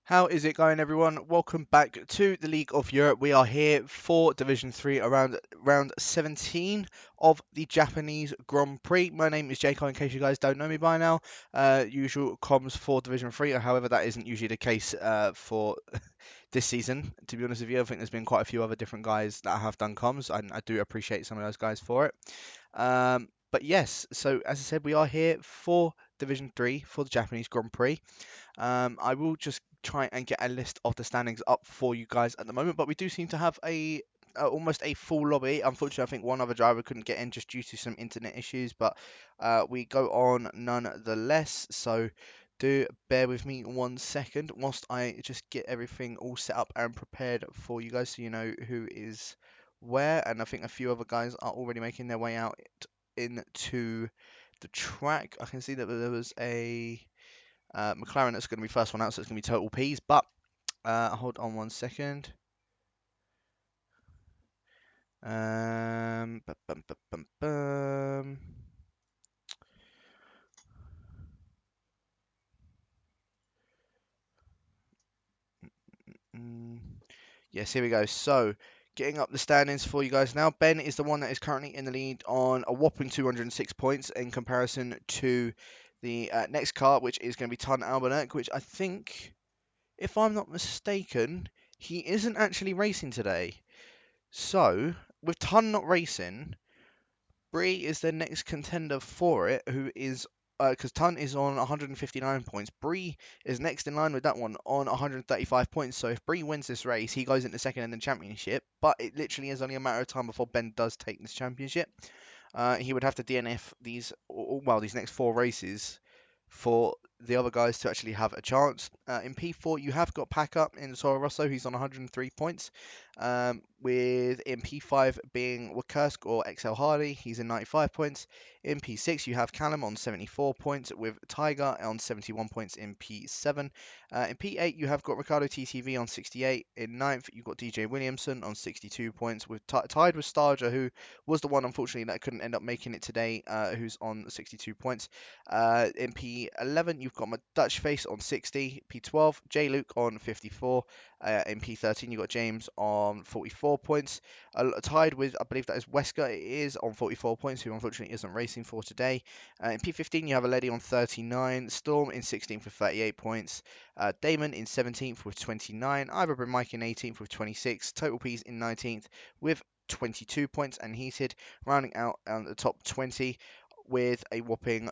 How is it going, everyone? Welcome back to the League of Europe. We are here for Division 3 around round 17 of the Japanese Grand Prix. My name is Jake, in case you guys don't know me by now. Usual comms for Division 3, however, that isn't usually the case for this season. To be honest with you, I think there's been quite a few other different guys that have done comms, and I do appreciate some of those guys for it. But yes, so as I said, we are here for Division 3 for the Japanese Grand Prix. I will just try and get a list of the standings up for you guys at the moment, but we do seem to have a almost a full lobby. Unfortunately, I think one other driver couldn't get in just due to some internet issues, but we go on nonetheless. So do bear with me 1 second whilst I just get everything all set up and prepared for you guys, so you know who is where. And I think a few other guys are already making their way out into the track. I can see that there was a McLaren that's going to be first one out, so it's going to be total P's. But hold on 1 second. Bum, bum, bum, bum, bum. Mm. Yes, here we go. So, getting up the standings for you guys now. Ben is the one that is currently in the lead on a whopping 206 points in comparison to the next car, which is going to be Ton Albinek, which I think, if I'm not mistaken, he isn't actually racing today. So, with Ton not racing, Bree is the next contender for it, who is because Tunt is on 159 points. Bree is next in line with that one on 135 points. So if Bree wins this race, he goes into second in the championship. But it literally is only a matter of time before Ben does take this championship. He would have to DNF these next 4 races for the other guys to actually have a chance. In P4, you have got Pack Up in Toro Rosso, who's on 103 points. With in P5 being Wakursk or XL Hardy, he's in 95 points. In P6, you have Callum on 74 points, with Tiger on 71 points in P7. In P8, you have got Ricardo TTV on 68. In ninth, you've got DJ Williamson on 62 points, with tied with Starger, who was the one, unfortunately, that couldn't end up making it today, who's on 62 points. In P11, you've got my Dutch Face on 60. P12, J Luke on 54. In P13, you've got James on 44 points. Tied with, I believe that is Wesker, it is on 44 points, who unfortunately isn't racing for today. In P15, you have a lady on 39. Storm in 16th with 38 points. Damon in 17th with 29. Ivor and Mike in 18th with 26. Total P's in 19th with 22 points, and Heated rounding out on the top 20 with a whopping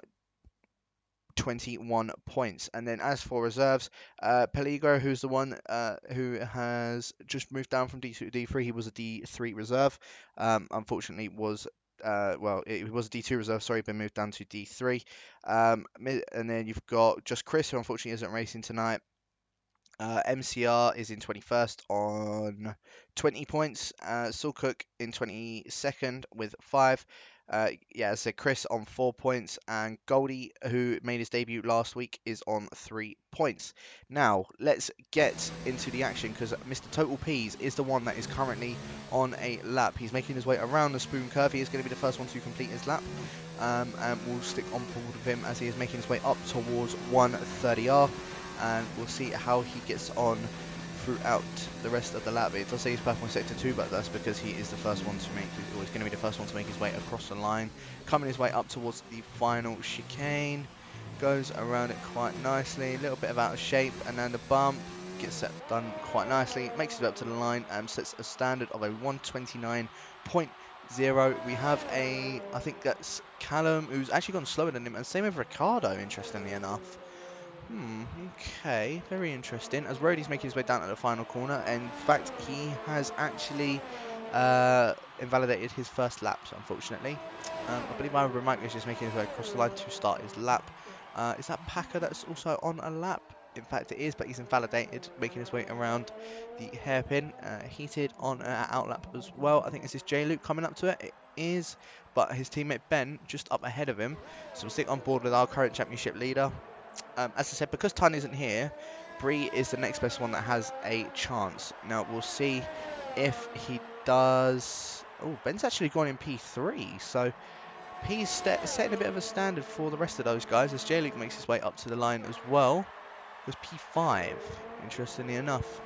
21 points. And then as for reserves, Peligro, who's the one who has just moved down from D2 to D3, he was a D3 reserve. Unfortunately, was it was a D2 reserve, sorry, been moved down to D3. And then you've got just Chris, who unfortunately isn't racing tonight. MCR is in 21st on 20 points. Saul Cook in 22nd with 5. So Chris on 4 points, and Goldie, who made his debut last week, is on 3 points. Now, let's get into the action, because Mr. Total Peas is the one that is currently on a lap. He's making his way around the spoon curve. He is going to be the first one to complete his lap, and we'll stick on board with him as he is making his way up towards 130R. And we'll see how he gets on throughout the rest of the lap. It does say he's perfect in sector 2, but that's because he is the first one to make, or he's going to be the first one to make his way across the line. Coming his way up towards the final chicane, goes around it quite nicely, a little bit of out of shape, and then the bump gets that done quite nicely, makes it up to the line and sets a standard of a 129.0. We have I think that's Callum, who's actually gone slower than him, and same with Ricardo, interestingly enough. Okay, very interesting. As Roddy's making his way down to the final corner, in fact, he has actually invalidated his first lap, unfortunately. I believe Ivor Mike is just making his way across the line to start his lap. Is that Packer that's also on a lap? In fact, it is, but he's invalidated, making his way around the hairpin. Heated on an outlap as well. I think this is J Luke coming up to it. It is, but his teammate Ben just up ahead of him. So we'll stick on board with our current championship leader. As I said, because Tun isn't here, Bree is the next best one that has a chance. Now, we'll see if he does... Oh, Ben's actually gone in P3, so he's setting a bit of a standard for the rest of those guys, as J-Luke makes his way up to the line as well. was P5, interestingly enough.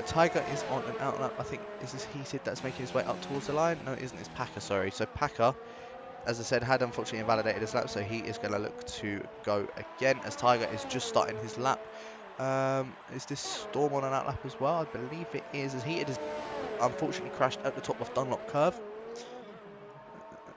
Tiger is on an outlap. I think, is this Heated that's making his way up towards the line? No, it isn't. It's Packer, sorry. So Packer, as I said, had unfortunately invalidated his lap, so he is going to look to go again as Tiger is just starting his lap. Is this Storm on an outlap as well? I believe it is, as Heated has unfortunately crashed at the top of Dunlop Curve.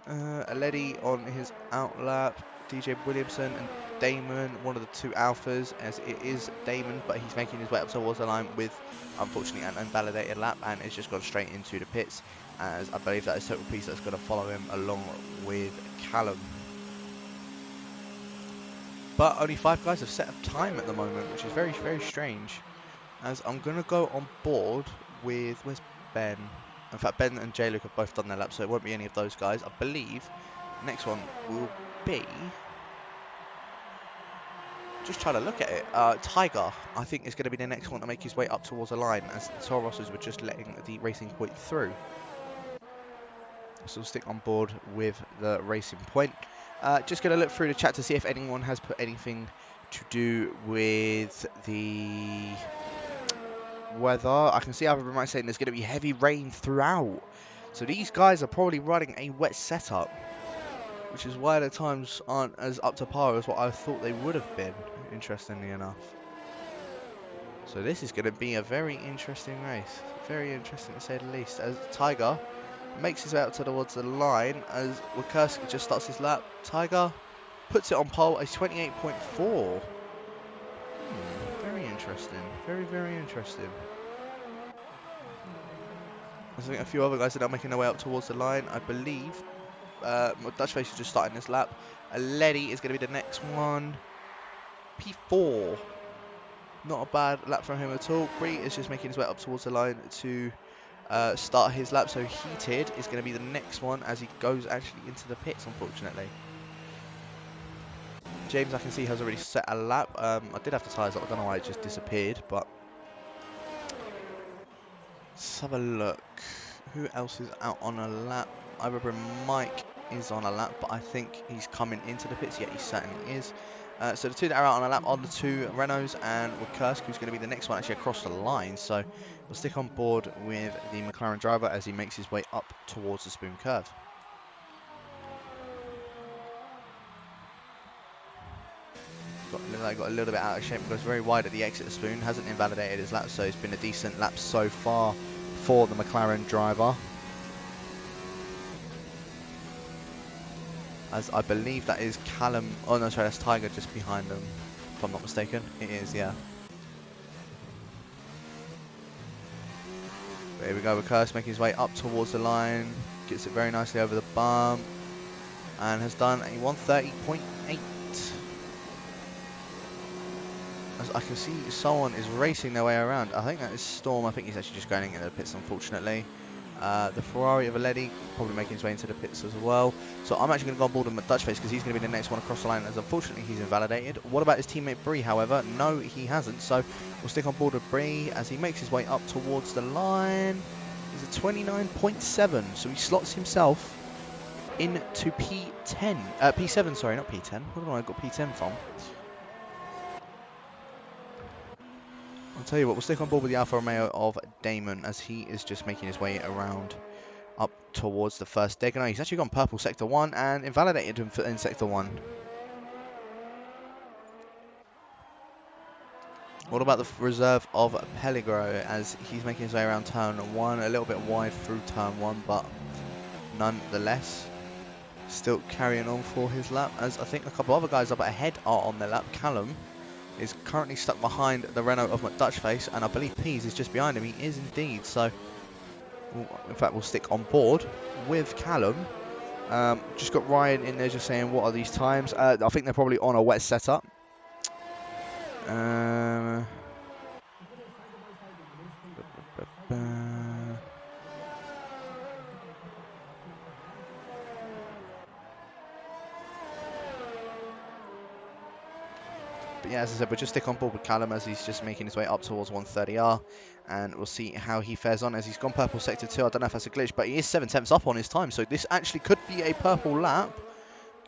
Aledi on his outlap, DJ Williamson and Damon, one of the two alphas, as it is Damon, but he's making his way up towards the line with, unfortunately, an invalidated lap, and it's just gone straight into the pits, as I believe that is Total Piece that's going to follow him along with Callum. But only 5 guys have set up time at the moment, which is very, very strange, as I'm going to go on board with, where's Ben? In fact, Ben and J-Luke have both done their lap, so it won't be any of those guys. I believe next one will be, just trying to look at it, Tiger, I think, is going to be the next one to make his way up towards the line, as the Toro Rossos were just letting the Racing Point through. So we'll stick on board with the Racing Point. Just going to look through the chat to see if anyone has put anything to do with the weather. I can see everyone saying there's going to be heavy rain throughout. So these guys are probably running a wet setup, which is why the times aren't as up to par as what I thought they would have been, interestingly enough. So this is going to be a very interesting race. Very interesting to say the least, as Tiger makes his way out towards the line as Wakurski just starts his lap. Tiger puts it on pole, a 28.4. Very interesting. Very, very interesting. I think a few other guys are now making their way up towards the line. I believe Dutchface is just starting this lap. Aledi is going to be the next one. P4. Not a bad lap from him at all. Bree is just making his way up towards the line to start his lap. So Heated is going to be the next one as he goes actually into the pits, unfortunately. James, I can see, has already set a lap. I did have the tyres up. I don't know why it just disappeared, but let's have a look. Who else is out on a lap? I remember Mike is on a lap, but I think he's coming into the pits. Yeah, he certainly is. So the two that are out on a lap are the two Renaults and Wakurski, who's going to be the next one actually across the line. So we'll stick on board with the McLaren driver as he makes his way up towards the spoon curve. Got a little bit out of shape, goes very wide at the exit of Spoon, hasn't invalidated his lap, so it's been a decent lap so far for the McLaren driver. As I believe that is Callum, oh no sorry, that's Tiger just behind him, if I'm not mistaken. It is, yeah. But here we go, Wakurski making his way up towards the line, gets it very nicely over the bump, and has done a 130.8. As I can see, someone is racing their way around. I think that is Storm. I think he's actually just going into the pits, unfortunately. The Ferrari of Aledi probably making his way into the pits as well. So I'm actually going to go on board with Dutchface because he's going to be the next one across the line, as unfortunately he's invalidated. What about his teammate Bree, however? No, he hasn't. So we'll stick on board with Bree as he makes his way up towards the line. He's a 29.7, so he slots himself into P10. P7, sorry, not P10. Where do I got P10 from? I'll tell you what, we'll stick on board with the Alfa Romeo of Damon as he is just making his way around up towards the first deck. No, he's actually gone purple sector 1 and invalidated him in sector 1. What about the reserve of Pellegro as he's making his way around turn 1, a little bit wide through turn 1, but nonetheless still carrying on for his lap, as I think a couple other guys up ahead are on their lap. Callum is currently stuck behind the Renault of McDutchface, and I believe Pease is just behind him. He is indeed. So, in fact, we'll stick on board with Callum. Just got Ryan in there just saying, what are these times? I think they're probably on a wet setup. But yeah, as I said, we'll just stick on board with Callum as he's just making his way up towards 130R, and we'll see how he fares on as he's gone purple sector 2. I don't know if that's a glitch, but he is 7 tenths up on his time, so this actually could be a purple lap.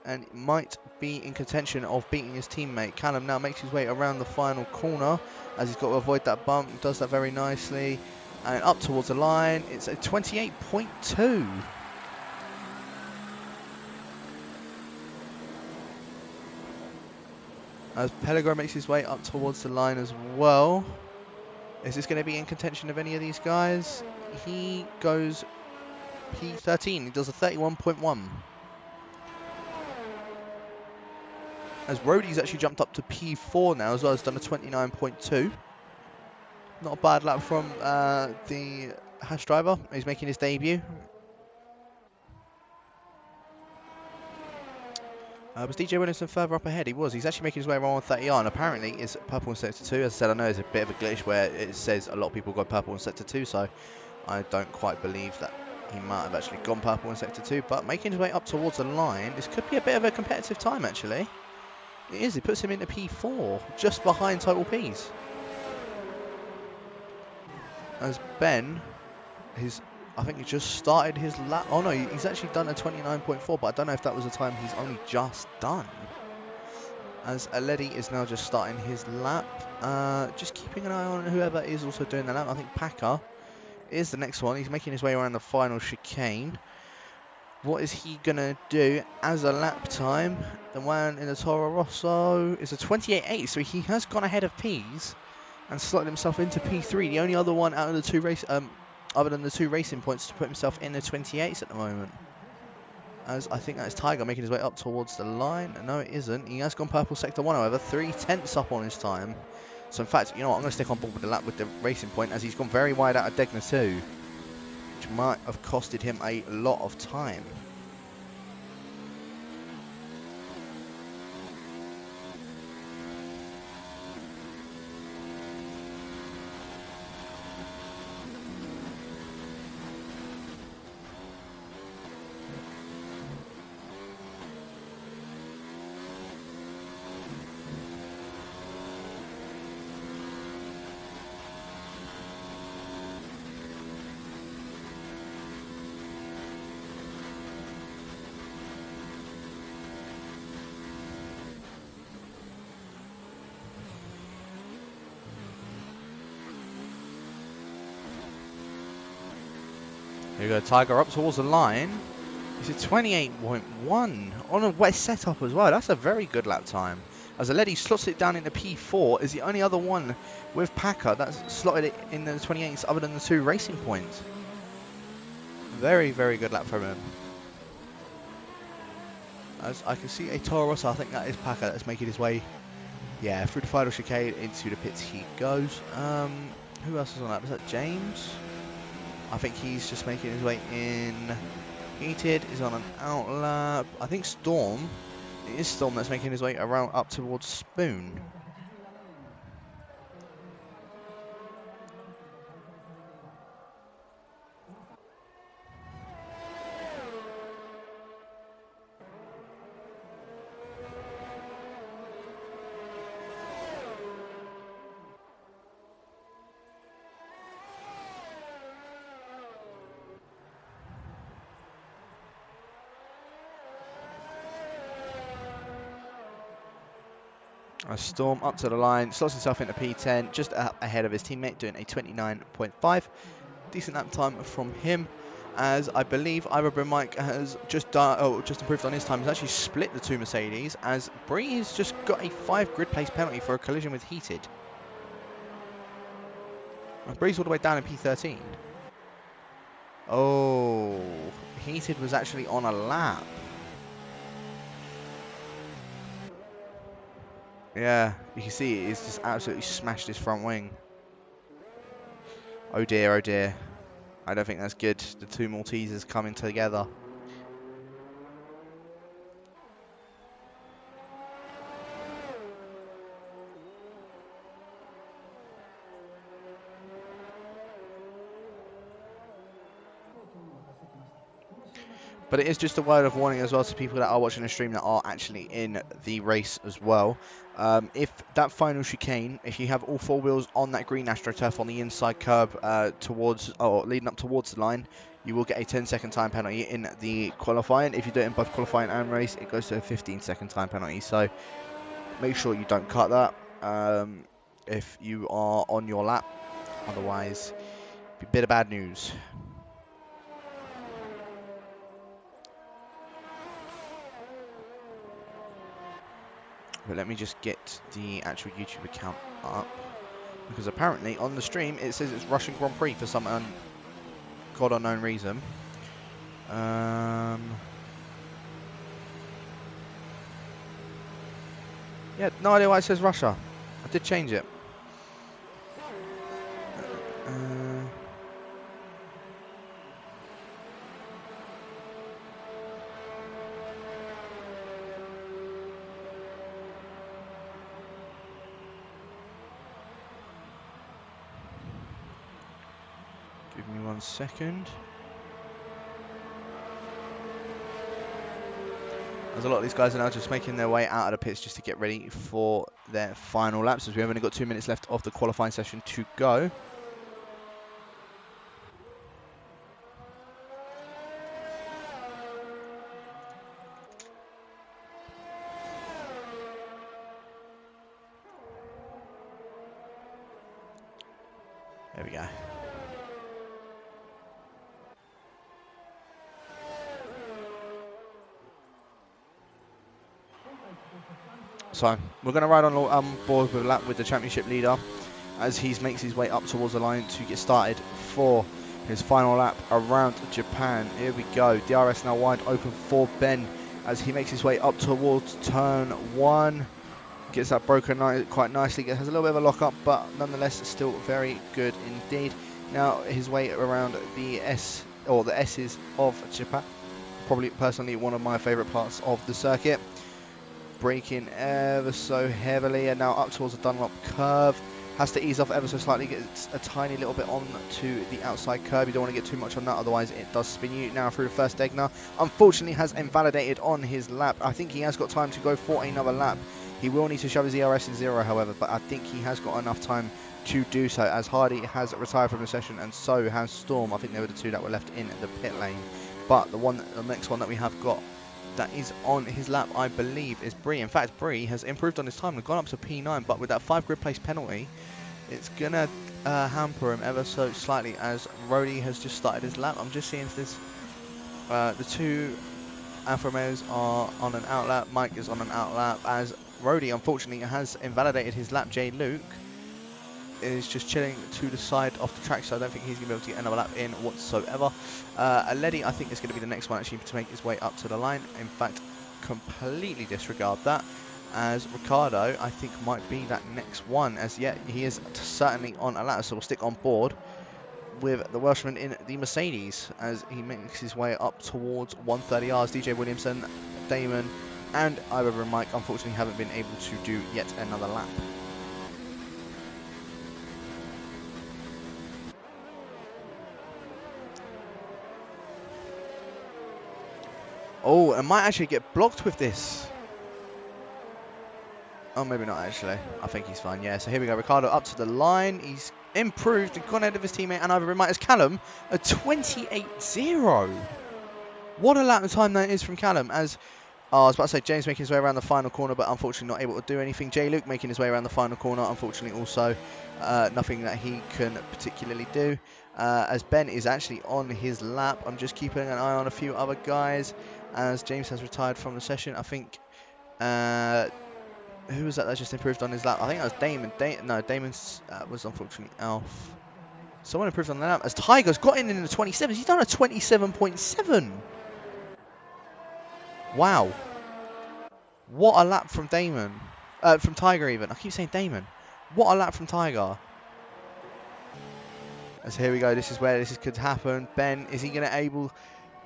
and might be in contention of beating his teammate. Callum now makes his way around the final corner as he's got to avoid that bump. Does that very nicely. And up towards the line. It's a 28.2. As Pellegrin makes his way up towards the line as well. Is this going to be in contention of any of these guys? He goes P13. He does a 31.1. As Rhodey's actually jumped up to P4 now as well. Has done a 29.2. Not a bad lap from the Haas driver. He's making his debut. Was DJ Williamson further up ahead? He was. He's actually making his way around 30R, and apparently it's purple in sector 2. As I said, I know there's a bit of a glitch where it says a lot of people got purple in sector 2, so I don't quite believe that he might have actually gone purple in sector 2, but making his way up towards the line. This could be a bit of a competitive time, actually. It is. It puts him into P4, just behind total Ps. As Ben, I think he just started his lap. Oh no, he's actually done a 29.4, but I don't know if that was a time he's only just done. As Aledi is now just starting his lap. Just keeping an eye on whoever is also doing the lap. I think Packer is the next one. He's making his way around the final chicane. What is he going to do as a lap time? The one in the Toro Rosso is a 28.8, so he has gone ahead of Ps and slotted himself into P3. The only other one out of the two other than the two racing points to put himself in the 28s at the moment. As I think that's Tiger making his way up towards the line. No, it isn't. He has gone purple sector 1, however, 3/10 up on his time. So in fact, you know what, I'm going to stick on board with the lap with the racing point as he's gone very wide out of Degner 2, which might have costed him a lot of time. Here we go, Tiger up towards the line. It's a 28.1 on a wet setup as well. That's a very good lap time. As Aledi slots it down into P4, is the only other one with Packer that's slotted it in the 28s other than the two racing points. Very, very good lap from him. As I can see a Toro Rosso, I think that is Packer that's making his way, yeah, through the final chicane into the pits he goes. Who else is on that? Was that James? I think he's just making his way in. Heated is on an out lap. I think Storm. It is Storm that's making his way around up towards Spoon. Storm up to the line, slots himself into P10, just ahead of his teammate, doing a 29.5. Decent lap time from him, as I believe Ira Mike has just improved on his time. He's actually split the two Mercedes, as Bree has just got a 5 grid place penalty for a collision with Heated. And Bree's all the way down in P13. Oh, Heated was actually on a lap. Yeah, you can see he's just absolutely smashed his front wing. Oh dear, oh dear. I don't think that's good. The two Maltesers coming together. But it is just a word of warning as well to people that are watching the stream that are actually in the race as well. If that final chicane, if you have all 4 wheels on that green AstroTurf on the inside curb leading up towards the line, you will get a 10-second time penalty in the qualifying. If you do it in both qualifying and race, it goes to a 15-second time penalty. So make sure you don't cut that if you are on your lap. Otherwise, be a bit of bad news. But let me just get the actual YouTube account up, because apparently on the stream it says it's Russian Grand Prix for some god unknown reason. Yeah, no idea why it says Russia. I did change it. Give me 1 second. As a lot of these guys are now just making their way out of the pits just to get ready for their final laps, as we've only got 2 minutes left of the qualifying session to go. There we go. So we're going to ride on board with the championship leader as he makes his way up towards the line to get started for his final lap around Japan. Here we go. DRS now wide open for Ben as he makes his way up towards turn 1. Gets that broken quite nicely. Has a little bit of a lock up, but nonetheless still very good indeed. Now his way around the S's of Japan. Probably personally one of my favourite parts of the circuit. Braking ever so heavily, and now up towards the Dunlop curve. Has to ease off ever so slightly, gets a tiny little bit on to the outside curb. You don't want to get too much on that, otherwise it does spin you. Now through the first Degner, unfortunately has invalidated on his lap. I think he has got time to go for another lap. He will need to shove his ERS in 0, however, but I think he has got enough time to do so, as Hardy has retired from the session, and so has Storm. I think they were the two that were left in the pit lane. But the next one that we have got that is on his lap, I believe, is Bree. In fact, Bree has improved on his time and gone up to P9, but with that 5 grid place penalty, it's going to hamper him ever so slightly, as Rody has just started his lap. I'm just seeing if this, the two Alfa Romeos are on an outlap. Mike is on an outlap, as Rody unfortunately has invalidated his lap. J. Luke is just chilling to the side of the track, so I don't think he's going to be able to get another lap in whatsoever. Aledi, I think, is going to be the next one actually to make his way up to the line. In fact, completely disregard that, as Ricardo, I think, might be that next one, as yet he is certainly on a lap, so we'll stick on board with the Welshman in the Mercedes as he makes his way up towards 130 Rs. DJ Williamson, Damon, and Ivor and Mike unfortunately haven't been able to do yet another lap. Oh, it might actually get blocked with this. Oh, maybe not actually. I think he's fine. Yeah, so here we go. Ricardo up to the line. He's improved and gone ahead of his teammate, and Ivor as Callum, a 28.0. What a lap of time that is from Callum, as I was about to say James making his way around the final corner, but unfortunately not able to do anything. J. Luke making his way around the final corner, unfortunately also nothing that he can particularly do. As Ben is actually on his lap. I'm just keeping an eye on a few other guys, as James has retired from the session. I think, who was that just improved on his lap? I think that was Damon. Damon was unfortunately Alf. Someone improved on the lap, as Tiger's got in the 27s. He's done a 27.7. Wow. What a lap from Damon. From Tiger even. I keep saying Damon. What a lap from Tiger. As here we go. This is where this could happen. Ben, is he going to able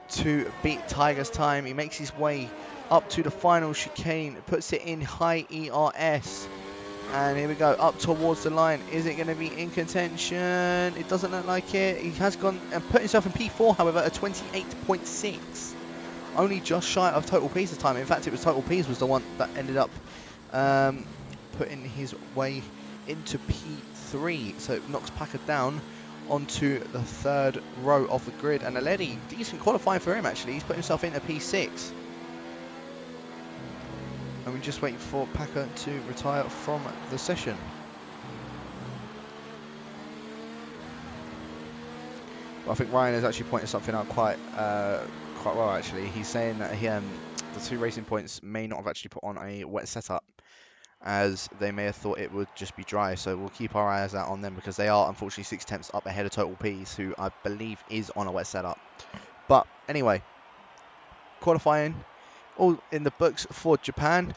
to beat Tiger's time? He makes his way up to the final chicane. Puts it in high ERS. And here we go. Up towards the line. Is it going to be in contention? It doesn't look like it. He has gone and put himself in P4, however, a 28.6. Only just shy of Total P's time. In fact, it was Total P's was the one that ended up putting his way into P3. So it knocks Packard down onto the third row of the grid. And Aledi, decent qualifying for him actually. He's put himself into P6. And we're just waiting for Packer to retire from the session. Well, I think Ryan has actually pointed something out quite well actually. He's saying that the 2 racing points may not have actually put on a wet setup, as they may have thought it would just be dry. So we'll keep our eyes out on them, because they are unfortunately 6 tenths up ahead of Total P's, who I believe is on a wet setup. But anyway, qualifying all in the books for Japan.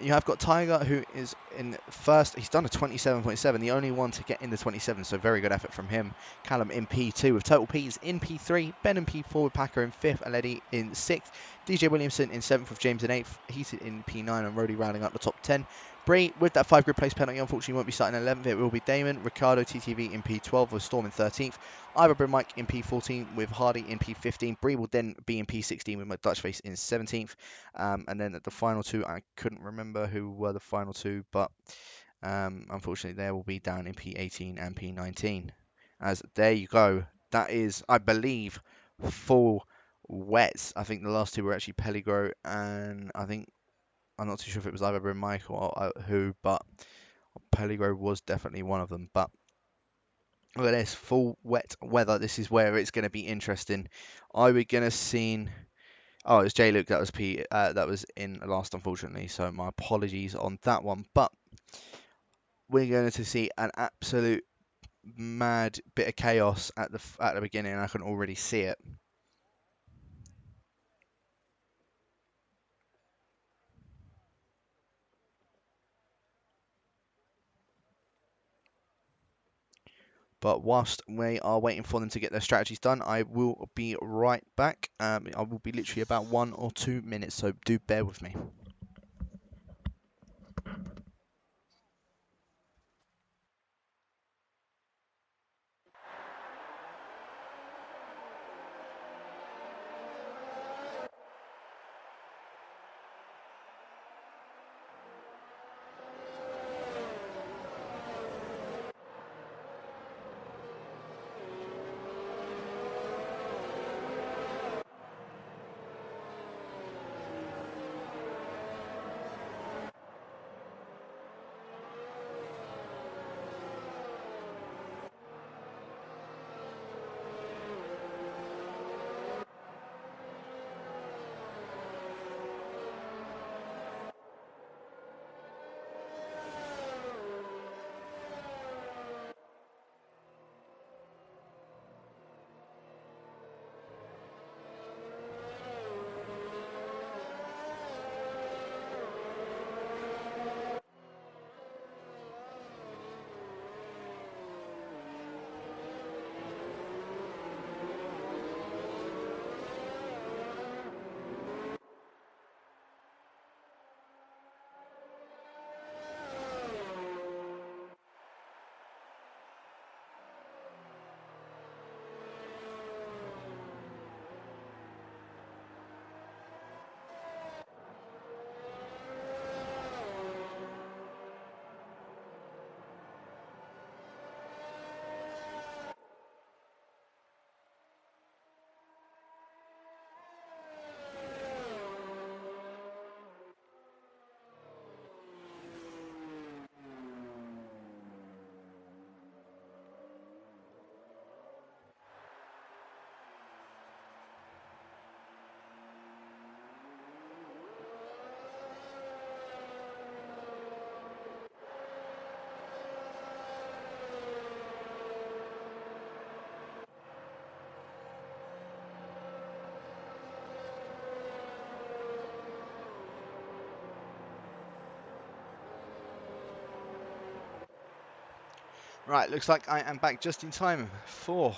You have got Tiger, who is in first. He's done a 27.7, the only one to get in the 27, so very good effort from him. Callum in P2 with Total P's in P3, Ben in P4 with Packer in 5th, Aledi in 6th, DJ Williamson in 7th with James in 8th, Heated in P9 and Rody rounding up the top 10. Bree, with that 5 grid place penalty, unfortunately won't be starting in 11th. It will be Damon, Ricardo, TTV in P12 with Storm in 13th, Ivor Mike in P14 with Hardy in P15. Bree will then be in P16 with McDutchface in 17th. And then the final 2, I couldn't remember who were the final 2, but unfortunately they will be down in P18 and P19. As there you go. That is, I believe, full wets. I think the last 2 were actually Peligro, and I'm not too sure if it was either Mike or who, but Peligro was definitely one of them. But look at this, full wet weather. This is where it's going to be interesting. Are we going to see? Oh, it was J Luke that was that was in last, unfortunately. So my apologies on that one. But we're going to see an absolute mad bit of chaos at the beginning. I can already see it. But whilst we are waiting for them to get their strategies done, I will be right back. I will be literally about 1 or 2 minutes, so do bear with me. Right, looks like I am back just in time for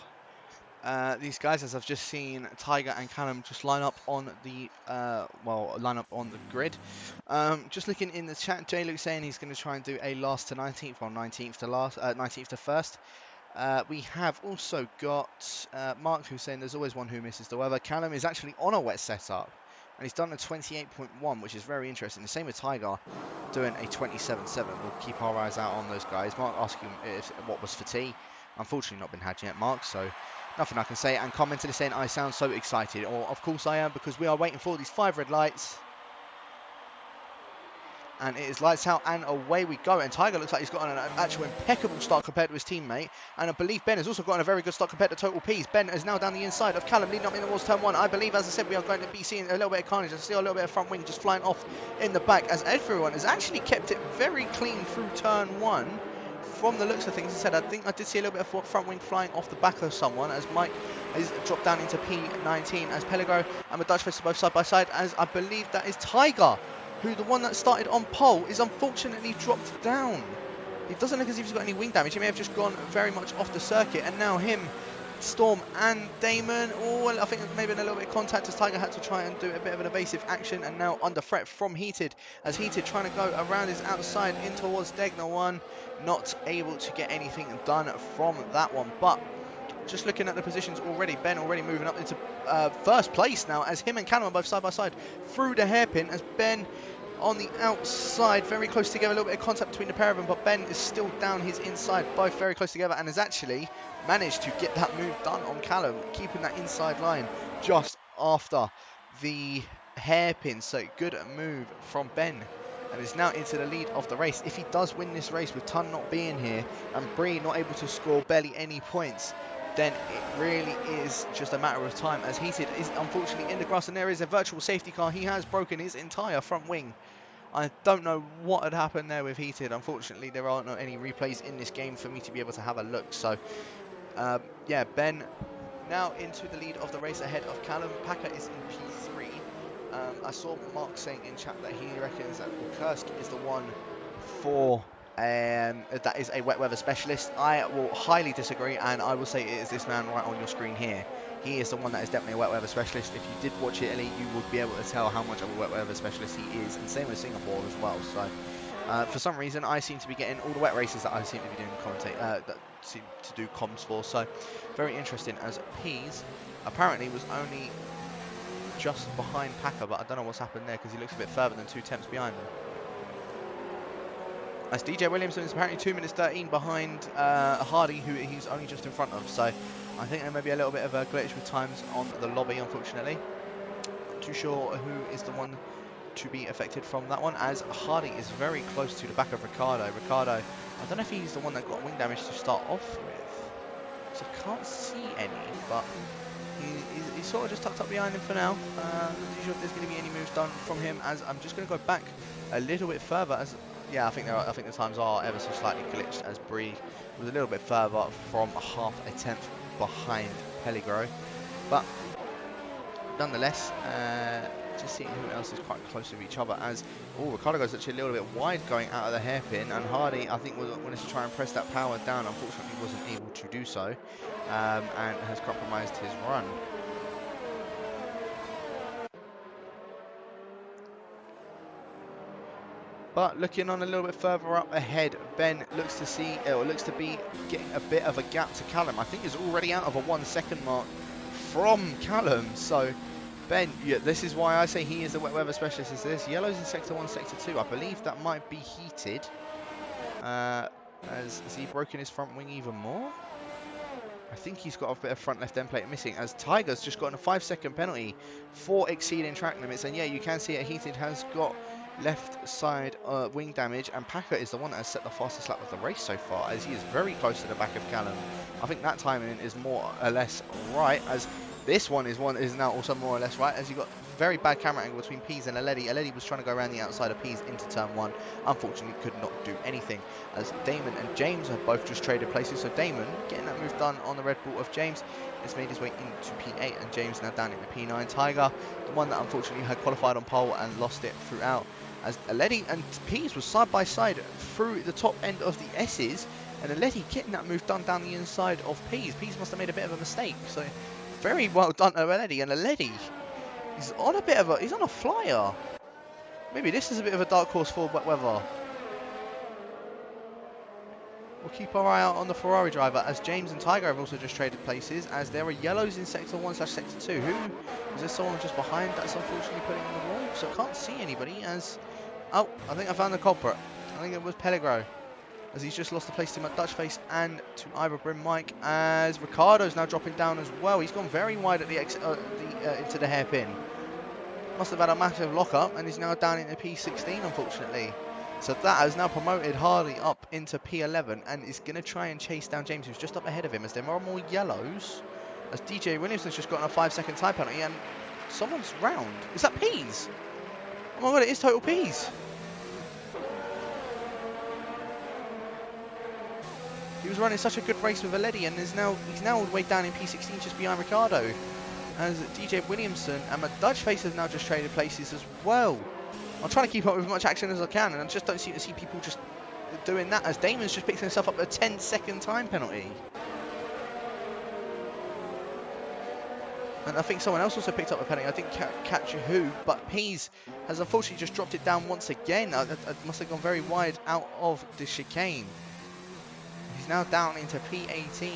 these guys, as I've just seen Tiger and Callum just line up on the grid. Just looking in the chat, J Luke saying he's going to try and do a last to 19th, or 19th to last, 19th to first. We have also got Mark, who's saying there's always one who misses the weather. Callum is actually on a wet setup, and he's done a 28.1, which is very interesting. The same with Tiger, doing a 27.7. We'll keep our eyes out on those guys. Mark asking what was for tea. unfortunately not been had yet, Mark, so nothing I can say. And commented saying I sound so excited, or of course I am, because we are waiting for these 5 red lights. And it is lights out and away we go. And Tiger looks like he's got an actual impeccable start compared to his teammate. And I believe Ben has also got a very good start compared to Total P's. Ben is now down the inside of Callum, leading up in towards turn 1. I believe, as I said, we are going to be seeing a little bit of carnage. I see a little bit of front wing just flying off in the back, as everyone has actually kept it very clean through turn 1. From the looks of things, as I said, I think I did see a little bit of front wing flying off the back of someone, as Mike is dropped down into P19, as Pellegro and the Dutch face are both side by side, as I believe that is Tiger, who, the one that started on pole, is unfortunately dropped down. It doesn't look as if he's got any wing damage. He may have just gone very much off the circuit. And now him, Storm and Damon, I think maybe a little bit of contact, as Tiger had to try and do a bit of an evasive action. And now under threat from Heated, as Heated trying to go around his outside in towards Degner 1. Not able to get anything done from that one. But just looking at the positions already, Ben already moving up into first place now, as him and Callum are both side by side through the hairpin, as Ben on the outside, very close together, a little bit of contact between the pair of them, but Ben is still down his inside, both very close together, and has actually managed to get that move done on Callum, keeping that inside line just after the hairpin. So good move from Ben, and is now into the lead of the race. If he does win this race with Tun not being here and Bree not able to score barely any points, then it really is just a matter of time, as Heated is unfortunately in the grass, and there is a virtual safety car. He has broken his entire front wing. I don't know what had happened there with Heated. Unfortunately, there aren't any replays in this game for me to be able to have a look. So, yeah, Ben now into the lead of the race ahead of Callum. Packer is in P3. I saw Mark saying in chat that he reckons that Kursk is the one for that is a wet weather specialist. I will highly disagree, and I will say it is this man right on your screen here. He is the one that is definitely a wet weather specialist. If you did watch Italy, you would be able to tell how much of a wet weather specialist he is, and same with Singapore as well. So for some reason, I seem to be getting all the wet races that I seem to be doing that seem to do comms for. So very interesting, as Pease apparently was only just behind Packer, but I don't know what's happened there, because he looks a bit further than 2 tenths behind him. As DJ Williamson is apparently 2 minutes 13 behind Hardy, who he's only just in front of. So I think there may be a little bit of a glitch with times on the lobby, unfortunately. Not too sure who is the one to be affected from that one, as Hardy is very close to the back of Ricardo. Ricardo, I don't know if he's the one that got wing damage to start off with, so I can't see any, but he's sort of just tucked up behind him for now. Not too sure if there's going to be any moves done from him, as I'm just going to go back a little bit further, as yeah, I think the times are ever so slightly glitched, as Bree was a little bit further from half a tenth behind Pellegro. But nonetheless, just seeing who else is quite close to each other, as Ricardo goes actually a little bit wide going out of the hairpin, and Hardy, I think, wanted to try and press that power down. Unfortunately, wasn't able to do so, and has compromised his run. But looking on a little bit further up ahead, Ben looks to be getting a bit of a gap to Callum. I think he's already out of a 1 second mark from Callum. So Ben, yeah, this is why I say he is the wet weather specialist. Is this yellows in sector 1, sector 2? I believe that might be Heated. Has he broken his front wing even more? I think he's got a bit of front left end plate missing, as Tiger's just gotten a 5 second penalty for exceeding track limits. And yeah, you can see it, Heated has got left side wing damage, and Packer is the one that has set the fastest lap of the race so far, as he is very close to the back of Callum. I think that timing is more or less right, as this one is now also more or less right, as you got very bad camera angle between Pease and Aledi. Aledi was trying to go around the outside of Pease into turn 1, unfortunately could not do anything, as Damon and James have both just traded places. So Damon getting that move done on the Red Bull of James has made his way into P8, and James now down into P9. Tiger, the one that unfortunately had qualified on pole and lost it throughout, as Aledi and Pease was side by side through the top end of the S's, and Aledi getting that move done down the inside of Pease. Pease must have made a bit of a mistake, so very well done to Aledi. And Aledi, he's on a flyer. Maybe this is a bit of a dark horse for wet weather. We'll keep our eye out on the Ferrari driver, as James and Tiger have also just traded places, as there are yellows in sector 1/sector 2. Who is there? Someone just behind that's unfortunately putting in the wall, so I can't see anybody. As I think I found the culprit. I think it was Pellegro. as he's just lost the place to Dutchface and to Ivor Brim Mike, as Ricardo's now dropping down as well. He's gone very wide at the exit into the hairpin. Must have had a massive lock-up, and he's now down into P16, unfortunately. So that has now promoted Hardy up into P11, and is going to try and chase down James, who's just up ahead of him, as there are more yellows. As DJ Williamson's just gotten a 5-second time penalty, and someone's round. Is that Peas? Oh my god, it is total Peas. He was running such a good race with Aledi, and he's now all the way down in P16 just behind Ricardo. As DJ Williamson and Dutchface have now just traded places as well. I'm trying to keep up with as much action as I can, and I just don't seem to see people just doing that, as Damon's just picked himself up a 10-second time penalty. And I think someone else also picked up a penalty. I didn't catch who, but Peas has unfortunately just dropped it down once again. I must have gone very wide out of the chicane. He's now down into P18.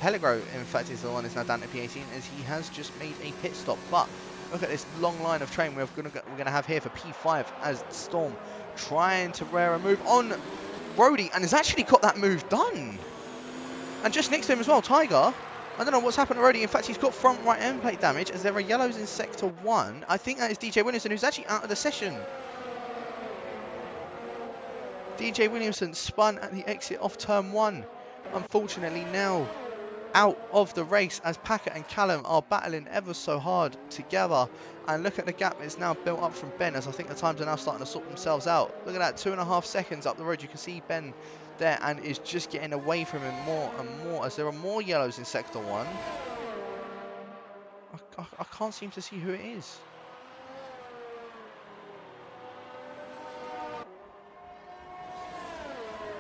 Pellegro, in fact, is the one that's now down to P18, as he has just made a pit stop. But look at this long line of train we're going to have here for P5, as Storm trying to rear a move on Brody, and has actually got that move done. And just next to him as well, Tiger. I don't know what's happened already. In fact, he's got front right end plate damage, as there are yellows in Sector 1. I think that is DJ Williamson, who's actually out of the session. DJ Williamson spun at the exit off turn 1. Unfortunately now out of the race, as Packard and Callum are battling ever so hard together. And look at the gap it's now built up from Ben, as I think the times are now starting to sort themselves out. Look at that, 2.5 seconds up the road. You can see Ben there, and is just getting away from him more and more, as there are more yellows in Sector 1. I can't seem to see who it is.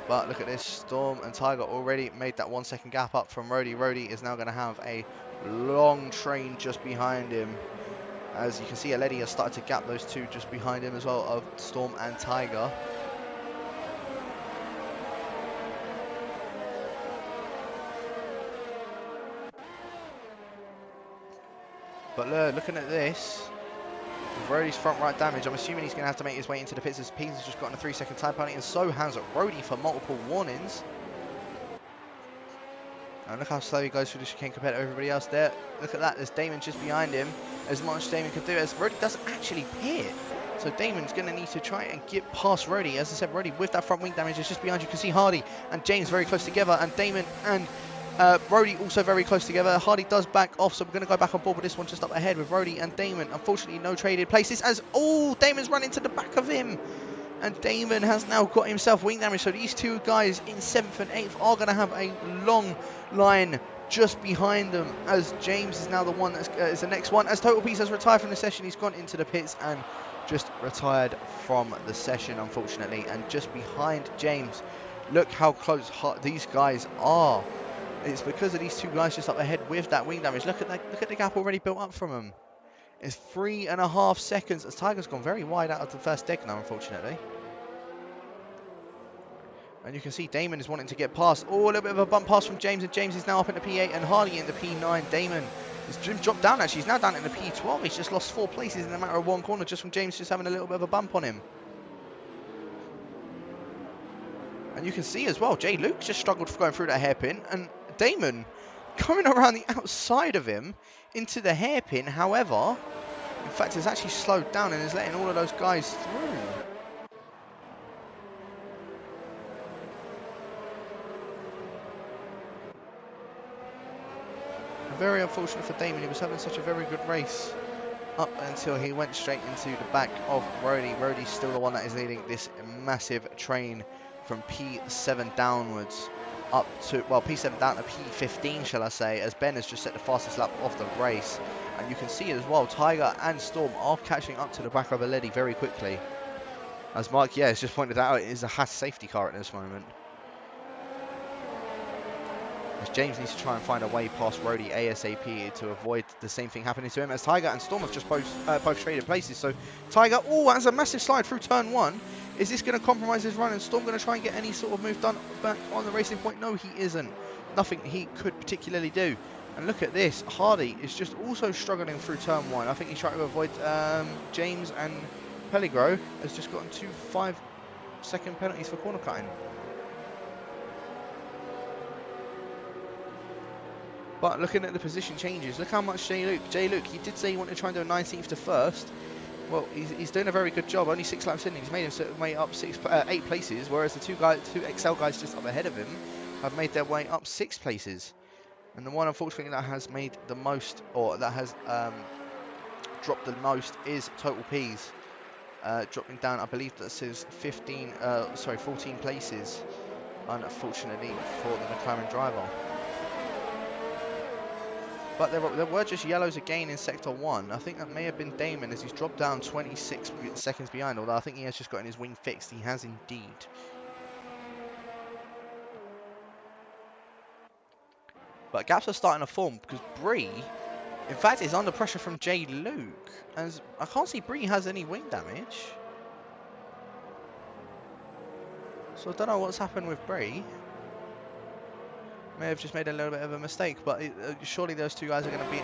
But look at this, Storm and Tiger already made that 1-second gap up from Rody. Rody is now going to have a long train just behind him. As you can see, Aledi has started to gap those two just behind him as well, of Storm and Tiger. But looking at this, with Rody's front right damage, I'm assuming he's going to have to make his way into the pits, as Peas has just gotten a 3-second time penalty, and so has Rody for multiple warnings. And look how slow he goes through the chicane compared to everybody else there. Look at that, there's Damon just behind him. As much as Damon can do, as Rody doesn't actually pit. So Damon's going to need to try and get past Rody. As I said, Rody with that front wing damage is just behind. You can see Hardy and James very close together, and Damon and Rody also very close together. Hardy does back off, so we're going to go back on board with this one just up ahead with Rody and Damon. Unfortunately, no traded places, as Damon's run into the back of him. And Damon has now got himself wing damage, so these two guys in 7th and 8th are going to have a long line just behind them, as James is now the one that is the next one. As Total Peace has retired from the session, he's gone into the pits and just retired from the session, unfortunately. And just behind James, look how close these guys are. It's because of these two guys just up ahead with that wing damage. Look at that, look at the gap already built up from them. It's 3.5 seconds, as Tiger's gone very wide out of the first deck now, unfortunately. And you can see Damon is wanting to get past. Oh, a little bit of a bump pass from James, and James is now up into P8 and Hardy into P9. Damon has dropped down, actually. He's now down into P12. He's just lost 4 places in a matter of 1 corner, just from James just having a little bit of a bump on him. And you can see as well, Jay Luke just struggled for going through that hairpin, and Damon coming around the outside of him into the hairpin. However, in fact, has actually slowed down and is letting all of those guys through. Very unfortunate for Damon. He was having such a very good race up until he went straight into the back of Rody. Rody's still the one that is leading this massive train from P7 downwards up to, well, P7 down to P15, shall I say, as Ben has just set the fastest lap of the race. And you can see as well, Tiger and Storm are catching up to the back of Aledi very quickly. As Mike, has just pointed out, it is a Haas safety car at this moment. As James needs to try and find a way past Rody ASAP to avoid the same thing happening to him, as Tiger and Storm have just both traded places. So Tiger, has a massive slide through turn 1. Is this going to compromise his run, and Storm going to try and get any sort of move done back on the racing point? No, he isn't. Nothing he could particularly do. And look at this, Hardy is just also struggling through turn 1. I think he's trying to avoid James, and Pellegro has just gotten second penalties for corner cutting. But looking at the position changes, look how much J. Luke, he did say he wanted to try and do a 19th to first. Well, he's doing a very good job. Only 6 laps in, he's made him way up 8 places, whereas the two Excel guys just up ahead of him have made their way up 6 places. And the one, unfortunately, that has made the most, or that has dropped the most, is Total P's. Dropping down, I believe that says 14 places, unfortunately, for the McLaren driver. But there were just yellows again in Sector 1. I think that may have been Damon, as he's dropped down 26 seconds behind, although I think he has just gotten his wing fixed. He has indeed. But gaps are starting to form, because Bree, in fact, is under pressure from J. Luke, as I can't see Bree has any wing damage. So I don't know what's happened with Bree. May have just made a little bit of a mistake, but surely those two guys are going to be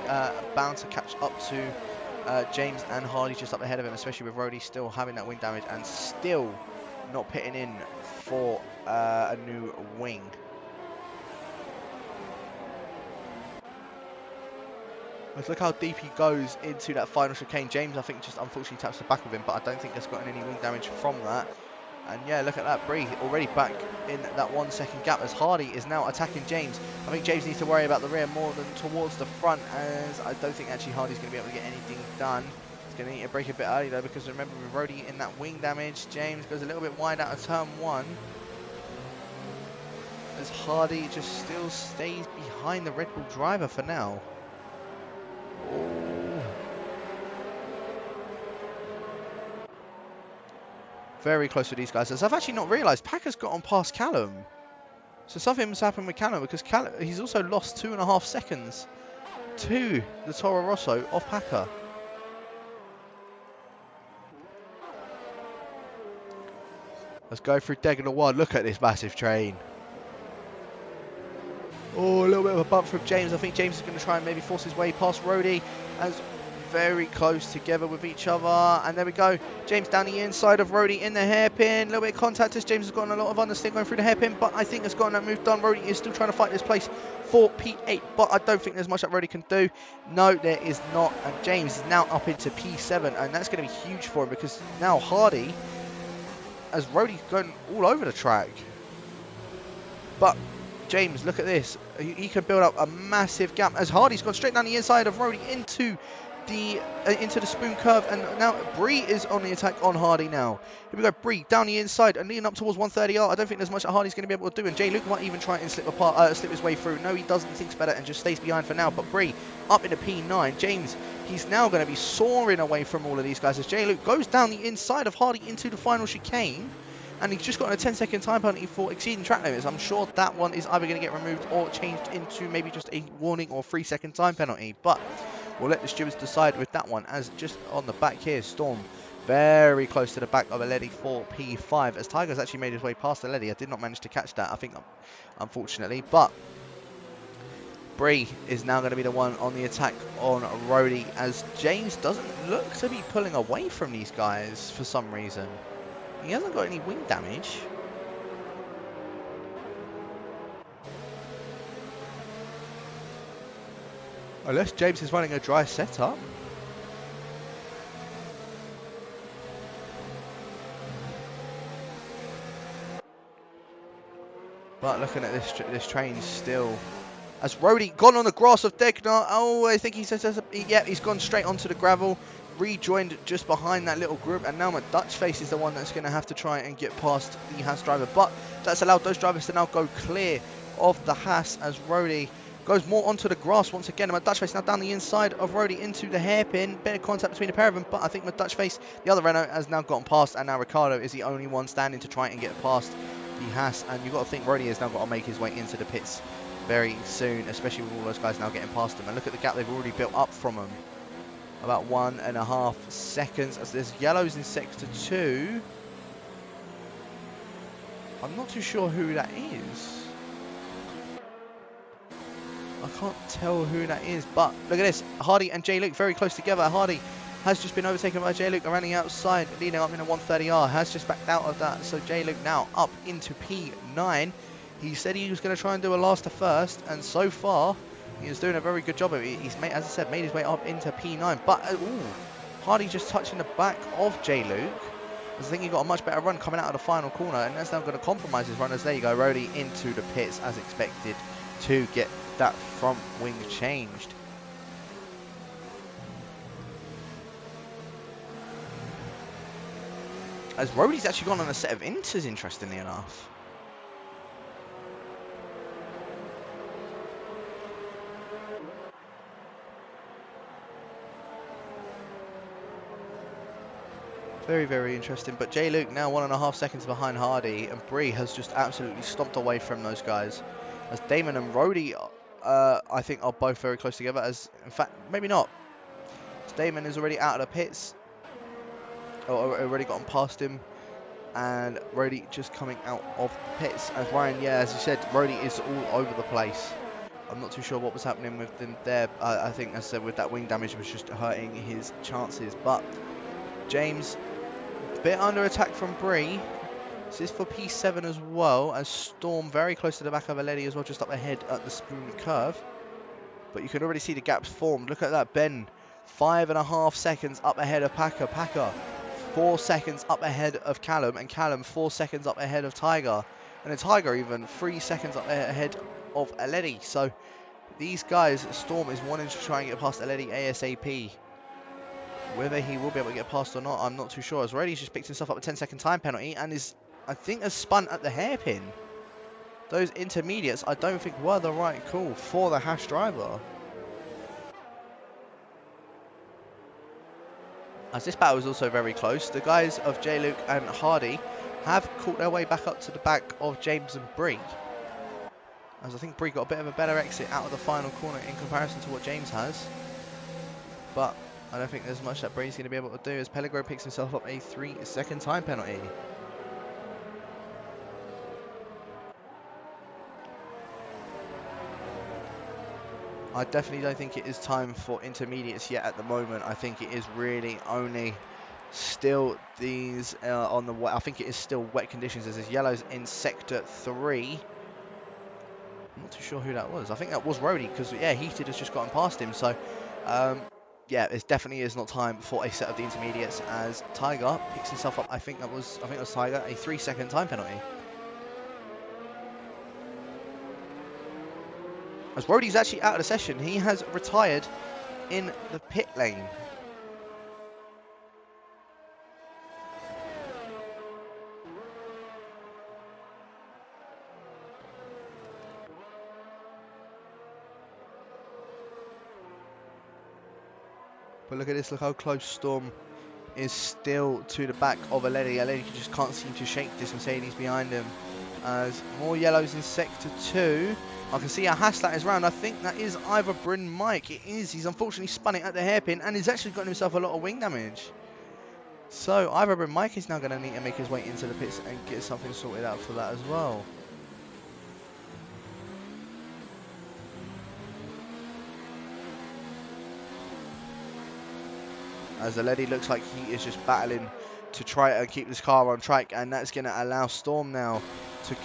bound to catch up to James and Hardy just up ahead of him, especially with Rhodey still having that wing damage and still not pitting in for a new wing. Let's look how deep he goes into that final chicane. James, I think, just unfortunately taps the back of him, but I don't think has gotten any wing damage from that. And yeah, look at that, Bree already back in that 1 second gap as Hardy is now attacking James. I think James needs to worry about the rear more than towards the front, as I don't think actually Hardy's going to be able to get anything done. He's going to need to break a bit early though, because remember with Rhodey in that wing damage, James goes a little bit wide out of turn 1. As Hardy just still stays behind the Red Bull driver for now. Oh. Very close with these guys. As I've actually not realised, Packer's got on past Callum. So something's happened with Callum, because he's also lost 2.5 seconds to the Toro Rosso of Packer. Let's go through Degler 1. Look at this massive train. Oh, a little bit of a bump from James. I think James is going to try and maybe force his way past Rhodey, as very close together with each other. And there we go. James down the inside of Rhodey in the hairpin. A little bit of contact as James has gotten a lot of understeer going through the hairpin, but I think it's gotten that move done. Rhodey is still trying to fight this place for P8, but I don't think there's much that Rhodey can do. No, there is not. And James is now up into P7, and that's going to be huge for him, because now Hardy, as Rhodey's going all over the track. But James, look at this. He can build up a massive gap as Hardy's gone straight down the inside of Rhodey into the spoon curve, and now Bree is on the attack on Hardy now. Here we go, Bree down the inside and leading up towards 130R. I don't think there's much that Hardy's going to be able to do, and J. Luke might even try and slip his way through. No, he doesn't. He thinks better and just stays behind for now. But Bree up into P9. James, he's now going to be soaring away from all of these guys as J. Luke goes down the inside of Hardy into the final chicane. And he's just got a 10-second time penalty for exceeding track limits. I'm sure that one is either going to get removed or changed into maybe just a warning or 3-second time penalty. But we'll let the stewards decide with that one, as just on the back here, Storm very close to the back of Aledi for P5, as Tiger's actually made his way past Aledi. I did not manage to catch that, I think, unfortunately. But Bree is now going to be the one on the attack on Rhodey, as James doesn't look to be pulling away from these guys for some reason. He hasn't got any wing damage. Unless James is running a dry setup. But looking at this train still. As Rhodey gone on the grass of Degner. Oh, I think he's gone straight onto the gravel. Rejoined just behind that little group, and now my Dutch face is the one that's going to have to try and get past the Haas driver, but that's allowed those drivers to now go clear of the Haas, as Rhodey goes more onto the grass once again. And my Dutch face now down the inside of Rhodey into the hairpin. Bit of contact between the pair of them, but I think my Dutch face, the other Renault, has now gotten past, and now Ricardo is the only one standing to try and get past the Haas. And you've got to think Rhodey has now got to make his way into the pits very soon, especially with all those guys now getting past him. And look at the gap they've already built up from him. About 1.5 seconds, as there's yellows in Sector 2. I'm not too sure who that is. I can't tell who that is, but look at this. Hardy and J. Luke very close together. Hardy has just been overtaken by J-Luke around the outside, leading up in a 130R, has just backed out of that, so J-Luke now up into P9. He said he was going to try and do a last to first, and so far, he is doing a very good job of it. He's, as I said, made his way up into P9, but, ooh, Hardy just touching the back of J-Luke. I think he got a much better run coming out of the final corner, and that's now going to compromise his runners. There you go, Rody into the pits as expected to get that front wing changed. As Rody's actually gone on a set of inters, interestingly enough. Very, very interesting. But J-Luke now 1.5 seconds behind Hardy, and Bree has just absolutely stomped away from those guys. As Damon and Rody, I think, are both very close together. As in fact, maybe not. As Damon is already out of the pits, or already gotten past him, and Rody just coming out of the pits. As Ryan, yeah, as you said, Rody is all over the place. I'm not too sure what was happening with them there. I think, as I said, with that wing damage, was just hurting his chances. But James, a bit under attack from Bree. This is for P7 as well, as Storm very close to the back of Aledi as well, just up ahead at the spoon curve. But you can already see the gaps formed. Look at that, Ben, 5.5 seconds up ahead of Packer. Packer, 4 seconds up ahead of Callum, and Callum 4 seconds up ahead of Tiger. And then Tiger even 3 seconds up ahead of Aledi. So these guys, Storm is wanting to try and get past Aledi ASAP. Whether he will be able to get past or not, I'm not too sure. As Rody's just picked himself up a 10-second time penalty and is, I think, has spun at the hairpin. Those intermediates, I don't think, were the right call for the Hash driver. As this battle is also very close, the guys of J-Luke and Hardy have caught their way back up to the back of James and Bree. As I think Bree got a bit of a better exit out of the final corner in comparison to what James has. But I don't think there's much that Bree's going to be able to do, as Pellegro picks himself up a 3-second time penalty. I definitely don't think it is time for intermediates yet at the moment. I think it is really only still these on the wet. I think it is still wet conditions, as there's yellows in sector 3. I'm not too sure who that was. I think that was Rody, because yeah, Heated has just gotten past him. So yeah, it definitely is not time for a set of the intermediates, as Tiger picks himself up. I think that was Tiger, a 3-second time penalty. As Rody's actually out of the session, he has retired in the pit lane. But look at this, look how close Storm is still to the back of Aledi. Aledi just can't seem to shake this Mercedes behind him. As more yellows in sector 2. I can see a Haas that is round. I think that is either Bryn Mike. It is. He's unfortunately spun it at the hairpin, and he's actually gotten himself a lot of wing damage. So either Bryn Mike is now going to need to make his way into the pits and get something sorted out for that as well. As Aledi looks like he is just battling to try and keep this car on track, and that's going to allow Storm now to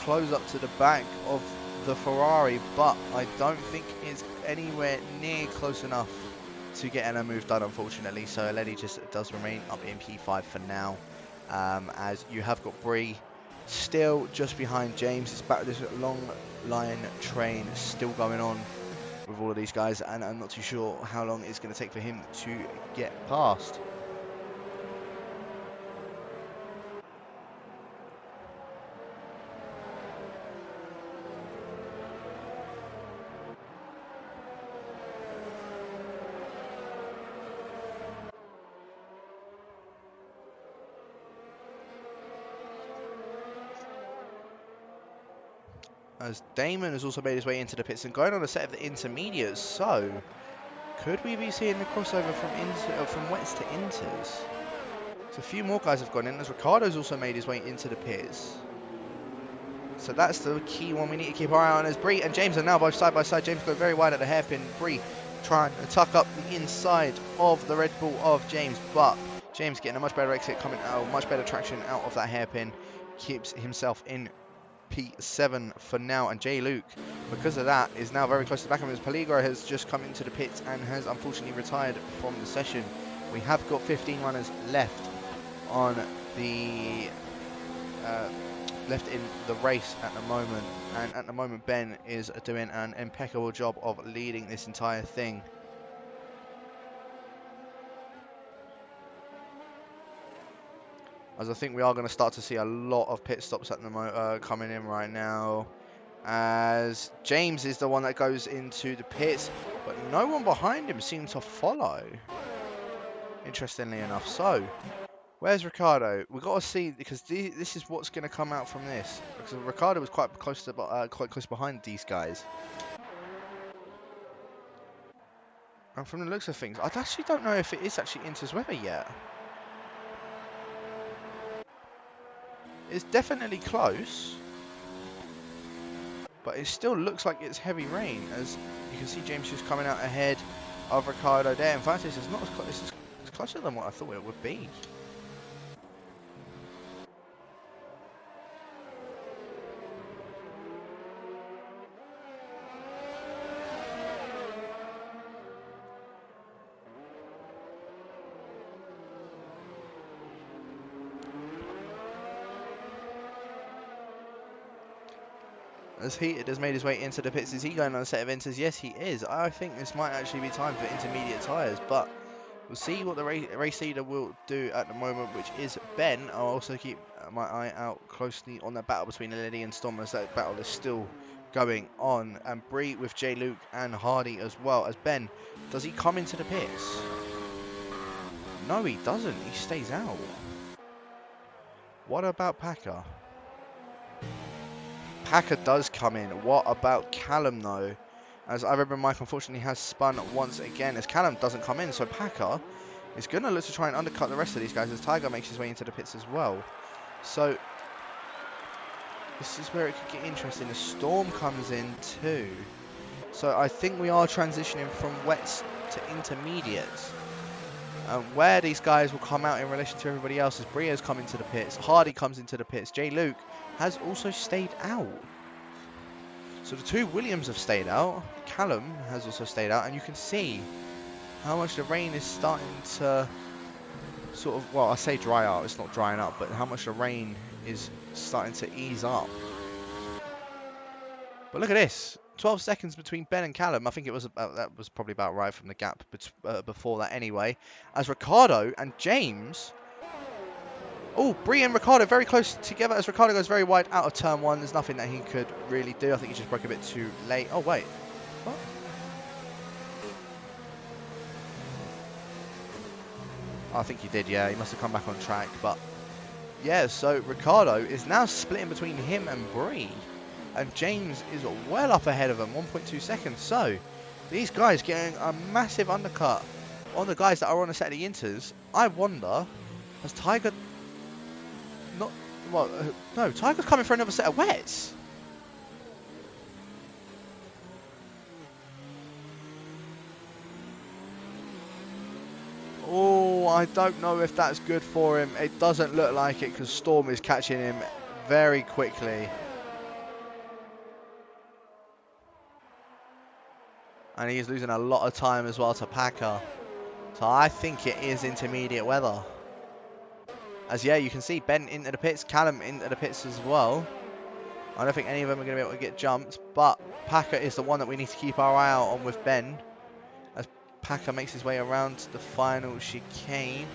close up to the back of the Ferrari, but I don't think it's anywhere near close enough to getting a move done, unfortunately. So Aledi just does remain up in P5 for now, as you have got Bree still just behind James. It's about this long line train still going on with all of these guys, and I'm not too sure how long it's going to take for him to get past. As Damon has also made his way into the pits and going on a set of the intermediates, so could we be seeing the crossover from wets to inters? So a few more guys have gone in, as Ricardo's also made his way into the pits. So that's the key one we need to keep our eye on, as Bree and James are now both side by side. James going very wide at the hairpin. Bree trying to tuck up the inside of the Red Bull of James, but James getting a much better exit, coming out, much better traction out of that hairpin, keeps himself in P7 for now, and J. Luke, because of that, is now very close to the back of him. Pedigree has just come into the pits and has unfortunately retired from the session. We have got 15 runners left on the left in the race at the moment, and at the moment Ben is doing an impeccable job of leading this entire thing. As I think we are going to start to see a lot of pit stops at the moment coming in right now, as James is the one that goes into the pits, but no one behind him seems to follow, interestingly enough. So where's Ricardo? We've got to see, because this is what's going to come out from this, because Ricardo was quite close to quite close behind these guys. And from the looks of things, I actually don't know if it is actually Inter's weather yet. It's definitely close, but it still looks like it's heavy rain, as you can see James just coming out ahead of Ricardo there. In fact, this is not as close, it's closer than what I thought it would be. As Heated has made his way into the pits, is he going on a set of inters? Yes, he is. I think this might actually be time for intermediate tyres, but we'll see what the race leader will do at the moment, which is Ben. I'll also keep my eye out closely on that battle between Lily and Storm, as that battle is still going on. And Bree with J. Luke and Hardy as well. As Ben, does he come into the pits? No, he doesn't. He stays out. What about Packer? Packer does come in. What about Callum though? As I remember, Mike unfortunately has spun once again, as Callum doesn't come in, so Packer is going to look to try and undercut the rest of these guys, as Tiger makes his way into the pits as well. So this is where it could get interesting. The Storm comes in too. So I think we are transitioning from wets to intermediates. Where these guys will come out in relation to everybody else, as Bria's come into the pits, Hardy comes into the pits, J. Luke has also stayed out. So the two Williams have stayed out, Callum has also stayed out, and you can see how much the rain is starting to sort of, well, I say dry up, it's not drying up, but how much the rain is starting to ease up. But look at this, 12 seconds between Ben and Callum. I think it was about, that was probably about right from the gap before that anyway. As Ricardo and James, oh, Bree and Ricardo very close together, as Ricardo goes very wide out of turn one. There's nothing that he could really do. I think he just broke a bit too late. Oh wait, what? Oh, I think he did, yeah. He must have come back on track, but yeah, so Ricardo is now splitting between him and Bree. And James is well up ahead of him, 1.2 seconds. So these guys getting a massive undercut on the guys that are on a set of the inters. I wonder, has Tiger not, well, no, Tiger's coming for another set of wets. Oh, I don't know if that's good for him. It doesn't look like it, because Storm is catching him very quickly. And he's losing a lot of time as well to Packer. So I think it is intermediate weather. As yeah, you can see Ben into the pits, Callum into the pits as well. I don't think any of them are going to be able to get jumped, but Packer is the one that we need to keep our eye out on with Ben. As Packer makes his way around the final chicane.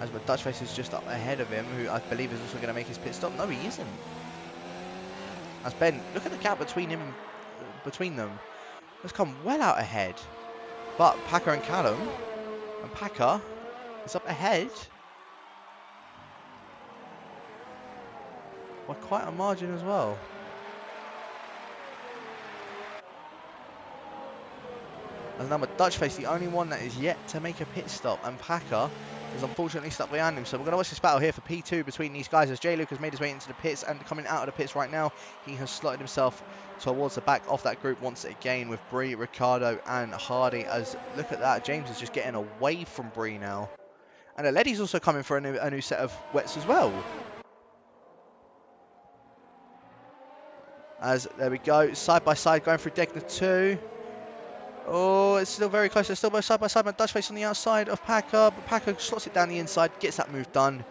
As the Dutch face is just up ahead of him, who I believe is also going to make his pit stop. No, he isn't. As Ben, look at the gap between him, between them. Has come well out ahead. But Packer and Callum, and Packer is up ahead by quite a margin as well. And now Dutch face, the only one that is yet to make a pit stop, and Packer is unfortunately stuck behind him. So we're going to watch this battle here for P2 between these guys as J. Luke has made his way into the pits, and coming out of the pits right now, he has slotted himself towards the back of that group once again with Bree, Ricardo and Hardy. As look at that, James is just getting away from Bree now. And Aletti's also coming for a new set of wets as well. As there we go, side by side going through Degner 2. Oh, it's still very close. They're still both side by side. Dutch face on the outside of Packer. But Packer slots it down the inside, gets that move done.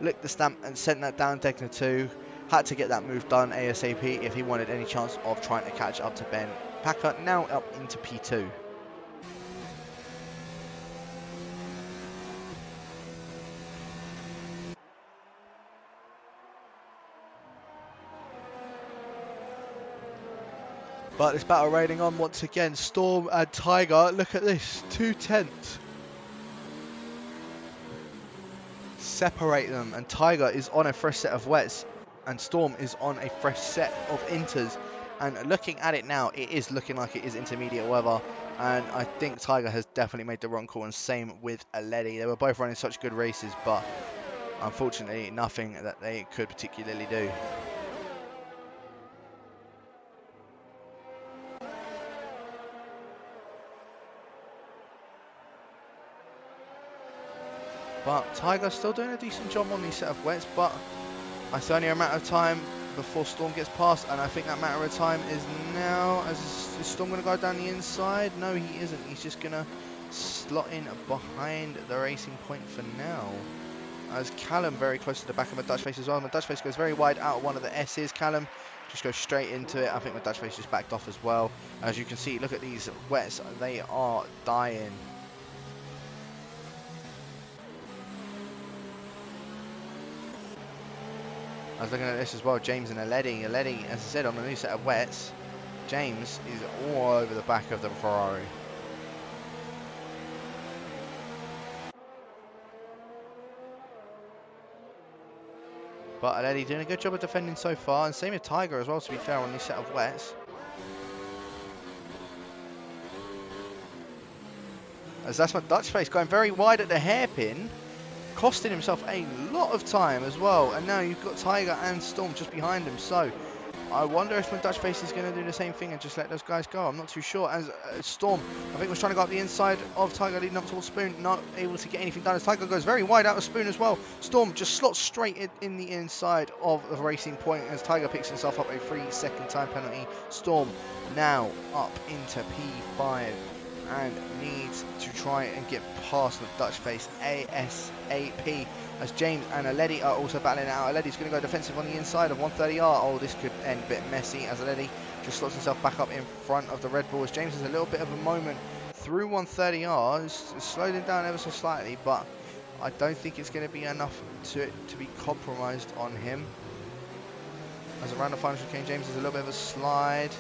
Licked the stamp and sent that down Degner 2. Had to get that move done ASAP if he wanted any chance of trying to catch up to Ben. Packer now up into P2. But this battle raining on once again. Storm and Tiger. Look at this. 2/10. Separate them. And Tiger is on a fresh set of wets. And Storm is on a fresh set of inters. And looking at it now, it is looking like it is intermediate weather. And I think Tiger has definitely made the wrong call. And same with Aletti. They were both running such good races. But unfortunately, nothing that they could particularly do. But Tiger's still doing a decent job on these set of wets, but it's only a matter of time before Storm gets past, and I think that matter of time is now. Is Storm going to go down the inside? No, he isn't. He's just going to slot in behind the racing point for now. As Callum very close to the back of Dutchface as well. Dutchface goes very wide out of one of the S's. Callum just goes straight into it. I think Dutchface just backed off as well. As you can see, look at these wets. They are dying. I was looking at this as well, James and Aletti. Aletti, as I said, on the new set of wets, James is all over the back of the Ferrari. But Aletti doing a good job of defending so far, and same with Tiger as well, to be fair, on this set of wets. As that's my Dutchface going very wide at the hairpin, costing himself a lot of time as well, and now you've got Tiger and Storm just behind him. So I wonder if Dutchface is going to do the same thing and just let those guys go. I'm not too sure. As Storm, I think, was trying to go up the inside of Tiger, leading up towards Spoon, not able to get anything done as Tiger goes very wide out of Spoon as well. Storm just slots straight in the inside of the racing point as Tiger picks himself up a 3-second time penalty. Storm now up into P5 and needs to try and get past the Dutchface ASAP, as James and Aletti are also battling it out. Aletti's going to go defensive on the inside of 130R. Oh, this could end a bit messy as Aletti just slots himself back up in front of the Red Bull, as James has a little bit of a moment through 130R. It's slowed him down ever so slightly, but I don't think it's going to be enough to be compromised on him. As around the final chicane, James has a little bit of a slide,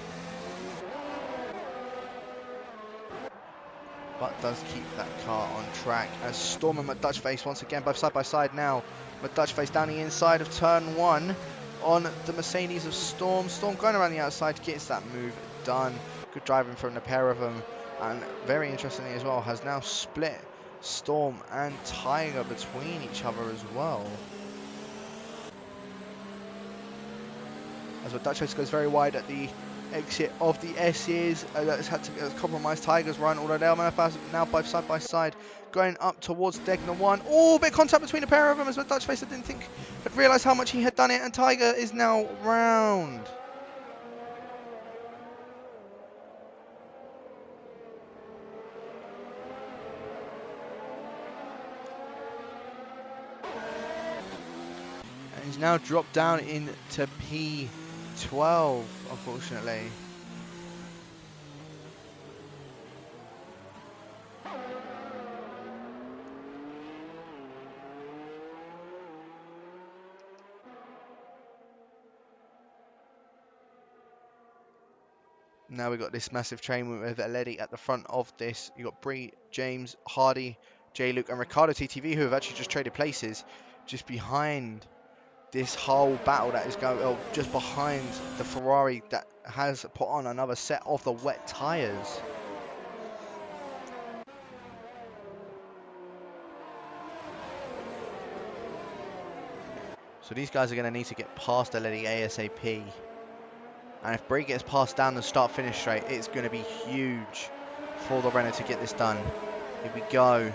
but does keep that car on track. As Storm and Dutchface once again both side by side now. Dutchface down the inside of turn 1 on the Mercedes of Storm. Storm going around the outside, gets that move done. Good driving from the pair of them. And very interestingly as well, has now split Storm and Tiger between each other as well. As Dutchface goes very wide at the exit of the S's, that's had to compromise Tiger's run, although they are now both side by side going up towards Degner 1. Oh, bit of contact between the pair of them as Dutchface had realised how much he had done it, and Tiger is now round. And he's now dropped down into P12, unfortunately. Now we've got this massive train with Aletti at the front of this. You've got Bree, James, Hardy, J. Luke and Ricardo TTV, who have actually just traded places just behind this whole battle that is going, just behind the Ferrari that has put on another set of the wet tyres. So these guys are going to need to get past Aledi ASAP. And if Brie gets passed down the start-finish straight, it's going to be huge for the Renault to get this done. Here we go.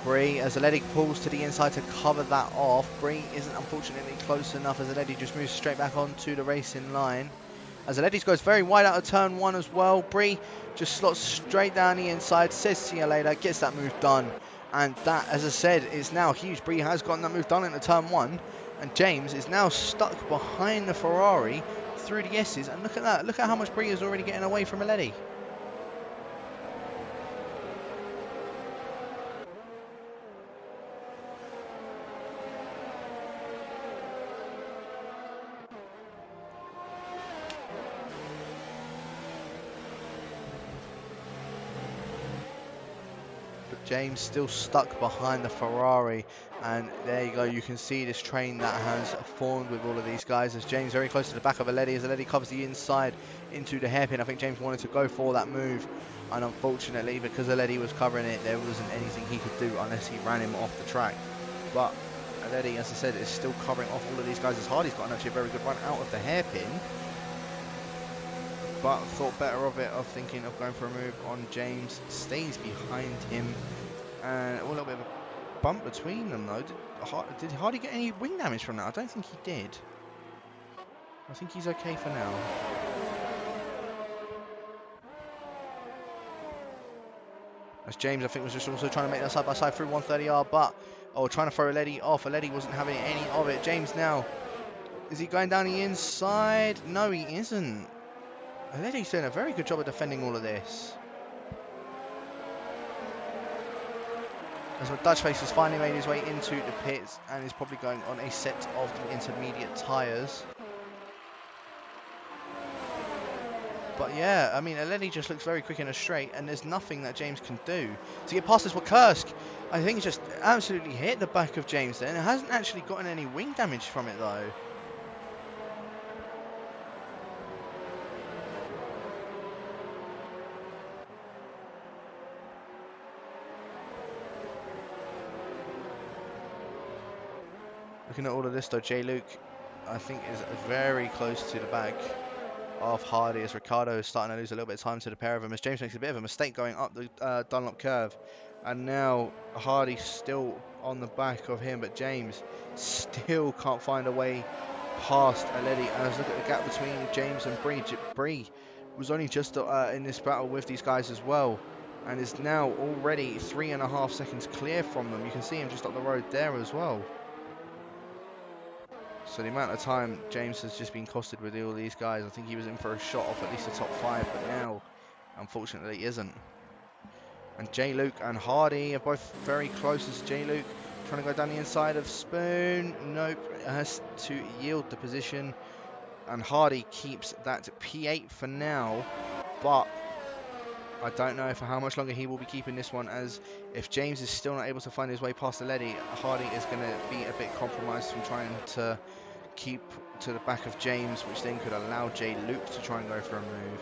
Brie, as Aledi pulls to the inside to cover that off. Brie isn't unfortunately close enough as Aledi just moves straight back onto the racing line. As Aledi goes very wide out of turn 1 as well. Brie just slots straight down the inside, says see you later, gets that move done. And that, as I said, is now huge. Brie has gotten that move done into turn 1. And James is now stuck behind the Ferrari through the S's. And look at that. Look at how much Brie is already getting away from Aledi. James still stuck behind the Ferrari, and there you go, you can see this train that has formed with all of these guys as James very close to the back of Aledi as Aledi covers the inside into the hairpin. I think James wanted to go for that move, and unfortunately because Aledi was covering it, there wasn't anything he could do unless he ran him off the track. But Aledi, as I said, is still covering off all of these guys as Hardy's got actually a very good run out of the hairpin, but thought better of it, of thinking of going for a move on James, stays behind him, and a little bit of a bump between them though. Did Hardy get any wing damage from that? I don't think he did. I think he's okay for now. As James, I think, was just also trying to make that side-by-side through 130R, but, trying to throw Aledi off. Aledi wasn't having any of it. James now, is he going down the inside? No, he isn't. Aledi's doing a very good job of defending all of this. As Dutchface has finally made his way into the pits and is probably going on a set of the intermediate tyres. But yeah, I mean, Aledi just looks very quick in a straight, and there's nothing that James can do to get past this. What Kursk, I think, just absolutely hit the back of James then. It hasn't actually gotten any wing damage from it though. Looking at all of this though, J. Luke, I think, is very close to the back of Hardy as Ricciardo is starting to lose a little bit of time to the pair of them as James makes a bit of a mistake going up the Dunlop curve, and now Hardy still on the back of him, but James still can't find a way past Aledi. And let's look at the gap between James and Brie. Brie was only just in this battle with these guys as well, and is now already 3.5 seconds clear from them. You can see him just up the road there as well. So the amount of time James has just been costed with all these guys, I think he was in for a shot off at least the top 5, but now, unfortunately, isn't. And J. Luke and Hardy are both very close as J. Luke trying to go down the inside of Spoon. Nope, has to yield the position. And Hardy keeps that P8 for now, but I don't know for how much longer he will be keeping this one, as if James is still not able to find his way past Aledi, Hardy is going to be a bit compromised from trying to keep to the back of James, which then could allow J. Luke to try and go for a move.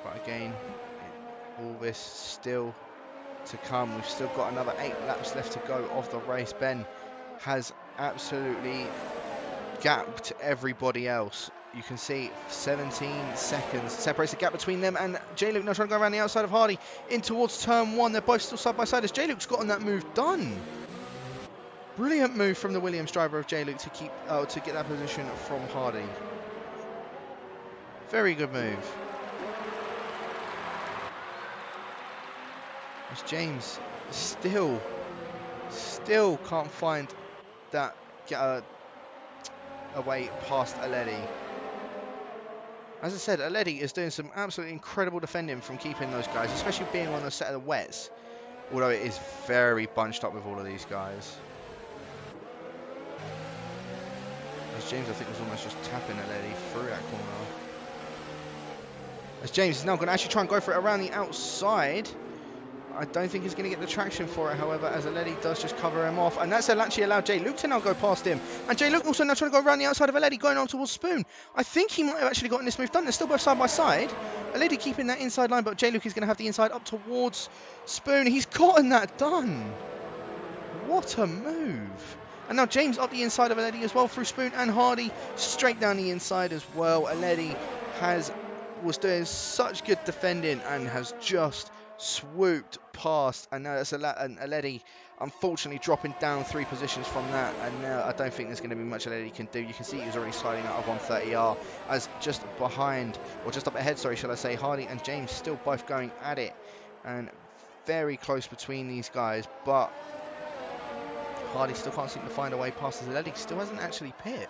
But again, all this still to come. We've still got another 8 laps left to go of the race. Ben has absolutely gapped everybody else. You can see 17 seconds separates the gap between them, and J. Luke now trying to go around the outside of Hardy in towards turn 1. They're both still side by side as J. Luke's gotten that move done. Brilliant move from the Williams driver of J. Luke to keep to get that position from Hardy. Very good move. As James still can't find that away past Aledi. As I said, Aledi is doing some absolutely incredible defending from keeping those guys, especially being on the set of the wets, although it is very bunched up with all of these guys. As James, I think, was almost just tapping Aledi through that corner. As James is now going to actually try and go for it around the outside. I don't think he's going to get the traction for it, however, as Aledi does just cover him off. And that's actually allowed J. Luke to now go past him. And J. Luke also now trying to go around the outside of Aledi, going on towards Spoon. I think he might have actually gotten this move done. They're still both side by side. Aledi keeping that inside line, but J. Luke is going to have the inside up towards Spoon. He's gotten that done. What a move. And now James up the inside of Aledi as well through Spoon and Hardy straight down the inside as well. Aledi was doing such good defending and has just swooped past. And now that's Aledi unfortunately dropping down 3 positions from that. And now I don't think there's going to be much Aledi can do. You can see he was already sliding out of 130R as just behind, or just up ahead, sorry, shall I say, Hardy and James still both going at it. And very close between these guys, but Hardy still can't seem to find a way past as Aledi still hasn't actually pit.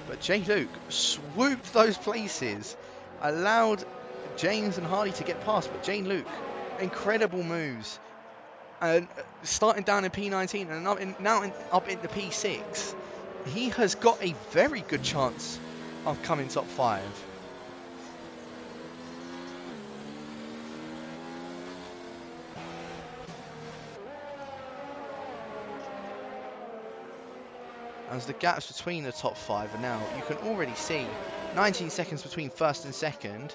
But J. Luke swooped those places, allowed James and Hardy to get past, but J. Luke, incredible moves. And starting down in P19 and now up into P6, he has got a very good chance of coming top 5. As the gaps between the top 5 are now, you can already see 19 seconds between first and second,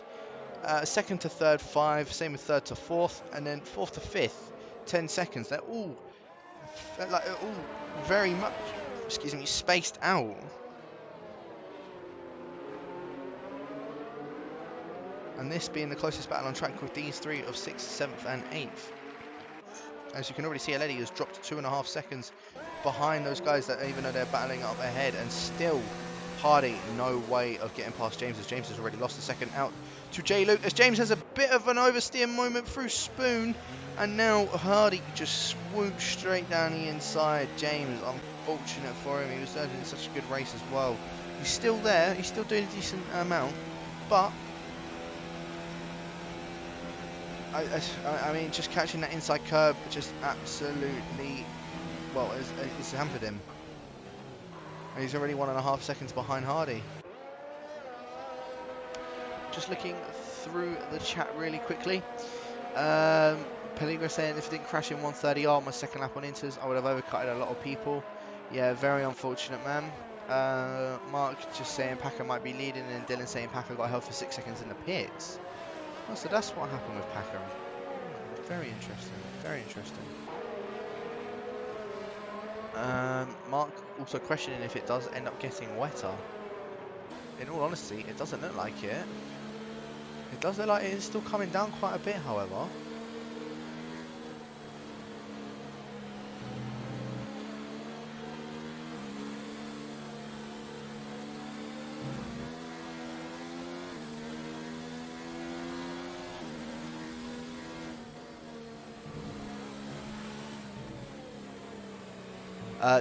second to third 5, same with third to fourth, and then fourth to fifth 10 seconds. They're all very much, excuse me, spaced out. And this being the closest battle on track with these 3 of 6th, 7th and 8th. As you can already see, Aledi has dropped 2.5 seconds behind those guys that even though they're battling up ahead, and still Hardy no way of getting past James, as James has already lost a second out to J. Luke, as James has a bit of an oversteer moment through Spoon, and now Hardy just swoops straight down the inside. James, unfortunate for him, he was doing such a good race as well. He's still there, he's still doing a decent amount, but I mean, just catching that inside curb just absolutely, well, it's hampered him. And he's already 1.5 seconds behind Hardy. Just looking through the chat really quickly. Pedigree saying, if it didn't crash in 130R, my second lap on Inters, I would have overcutted a lot of people. Yeah, very unfortunate, man. Mark just saying Packer might be leading, and Dylan saying Packer got held for 6 seconds in the pits. Oh, so that's what happened with Packer. Very interesting, very interesting. Mark also questioning if it does end up getting wetter. In all honesty, it doesn't look like it. It does look like it is still coming down quite a bit, however.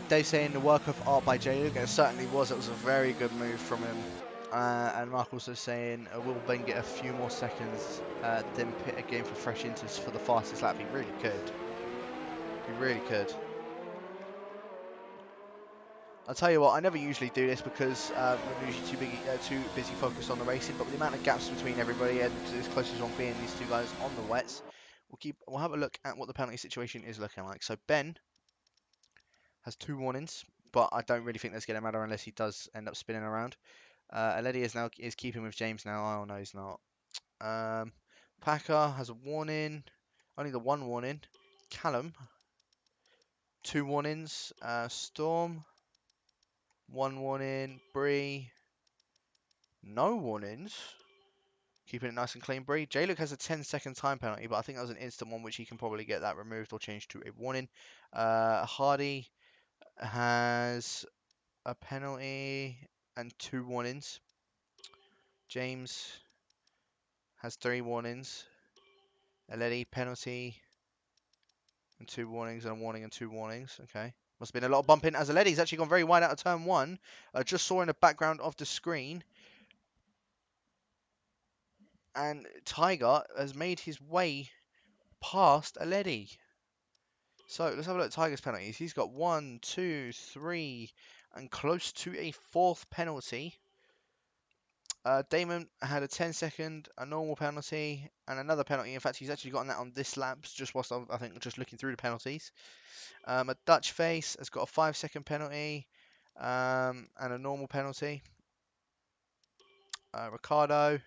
Dave saying the work of art by J. Luke, it certainly was. It was a very good move from him. And Mark also saying will Ben get a few more seconds, then pit again for fresh inters for the fastest lap. He really could. He really could. I'll tell you what, I never usually do this because we're usually too busy focused on the racing. But with the amount of gaps between everybody and as close as one being these two guys on the wets, we'll have a look at what the penalty situation is looking like. So Ben has 2 warnings, but I don't really think that's going to matter unless he does end up spinning around. Aledi is keeping with James now. Oh no, he's not. Packer has a warning, only the 1 warning. Callum, 2 warnings. Storm, 1 warning. Bree, no warnings. Keeping it nice and clean. Bree. J-Luke has a 10-second time penalty, but I think that was an instant one, which he can probably get that removed or changed to a warning. Hardy has a penalty and 2 warnings. James has 3 warnings. Aledi, penalty and 2 warnings, and a warning and 2 warnings. Okay. Must have been a lot of bumping as Aledi's actually gone very wide out of turn 1. Just saw in the background of the screen. And Tiger has made his way past Aledi. So let's have a look at Tiger's penalties. He's got 1, 2, 3, and close to a 4th penalty. Damon had a 10-second, a normal penalty, and another penalty. In fact, he's actually gotten that on this lap, just whilst I think just looking through the penalties. A Dutch face has got a 5-second penalty, and a normal penalty. Ricardo,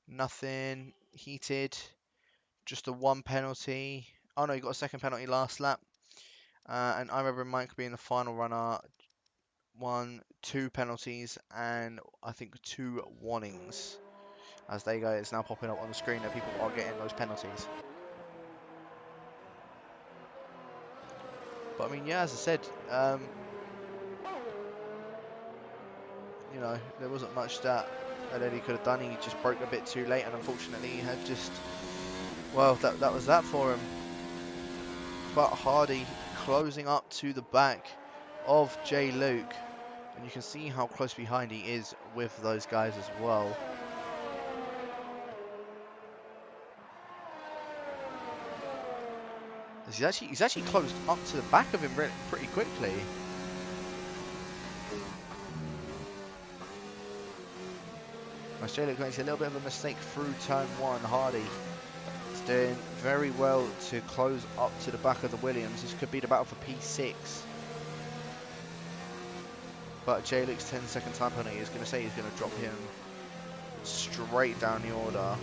nothing. Heated, just a one penalty. Oh no, he got a second penalty last lap. And I remember Mike being the final runner. 1, 2 penalties, and I think 2 warnings. As there you go, it's now popping up on the screen that people are getting those penalties. But I mean, yeah, as I said, you know, there wasn't much that Eddie could have done. He just broke a bit too late, and unfortunately, he had just, well, that was that for him. But Hardy closing up to the back of Jay Luke, and you can see how close behind he is with those guys as well. He's actually closed up to the back of him pretty quickly. Jay Luke makes a little bit of a mistake through turn 1. Hardy is doing very well to close up to the back of the Williams. This could be the battle for P6. But Jay Luke's 10-second time penalty is going to say he's going to drop him straight down the order.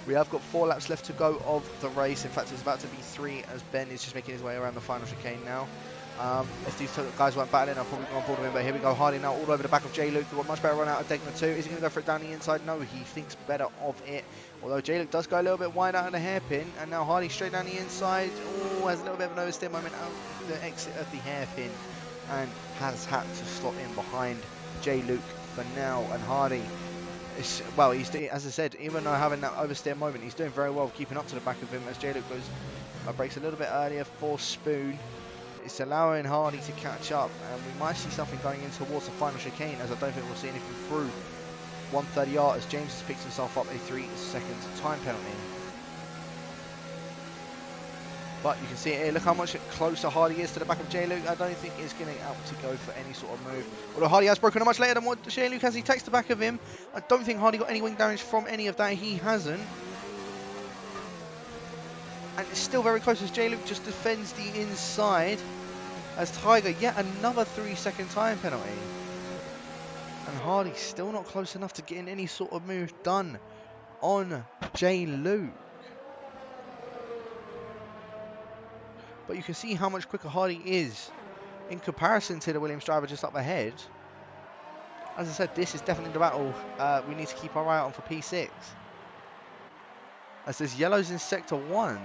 We have got 4 laps left to go of the race. In fact, it's about to be 3 as Ben is just making his way around the final chicane now. If these guys weren't battling, I'll probably go on board with him. But here we go, Hardy now all over the back of Jay Luke. Got a much better run out of Degner too. Is he going to go for it down the inside? No, he thinks better of it. Although Jay Luke does go a little bit wide out of the hairpin. And now Hardy straight down the inside. Oh, has a little bit of an oversteer moment out the exit of the hairpin. And has had to slot in behind Jay Luke for now. And Hardy, well, he's doing, as I said, even though having that oversteer moment, he's doing very well keeping up to the back of him as Jay Luke goes, breaks a little bit earlier for Spoon. It's allowing Hardy to catch up, and we might see something going in towards the final chicane, as I don't think we'll see anything through 130R as James has picked himself up a 3-second time penalty. But you can see it here, look how much closer Hardy is to the back of Jay Luke. I don't think he's going to go for any sort of move. Although Hardy has broken much later than what Jay Luke has. He takes the back of him. I don't think Hardy got any wing damage from any of that. He hasn't. And it's still very close as Jay Luke just defends the inside. As Tiger, yet another 3-second time penalty. And Hardy's still not close enough to getting any sort of move done on Jay Luke. But you can see how much quicker Hardy is in comparison to the Williams driver just up ahead. As I said, this is definitely the battle we need to keep our eye on for P6. As there's yellows in sector 1.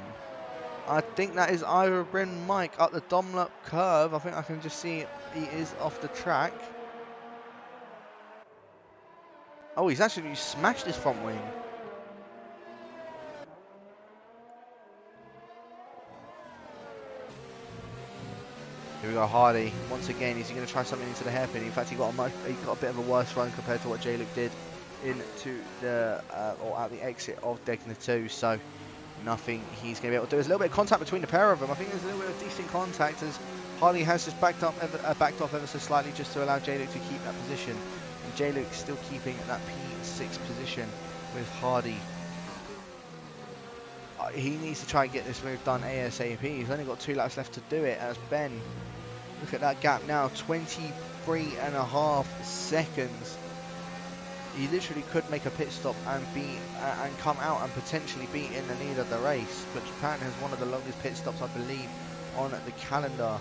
I think that is either Bryn Mike up the Dunlop curve. I think I can just see he is off the track. Oh, he's actually smashed his front wing. Here we go, Hardy. Once again, is he going to try something into the hairpin? In fact, he got a bit of a worse run compared to what Jay Luke did into the or out the exit of Degner 2. So nothing he's going to be able to do. There's a little bit of contact between the pair of them. I think there's a little bit of decent contact as Hardy has just backed off ever so slightly just to allow Jay Luke to keep that position. And Jay Luke still keeping that P6 position with Hardy. He needs to try and get this move done ASAP. He's only got 2 laps left to do it as Ben. Look at that gap now, 23.5 seconds. He literally could make a pit stop and and come out and potentially be in the lead of the race. But Japan has one of the longest pit stops, I believe, on the calendar.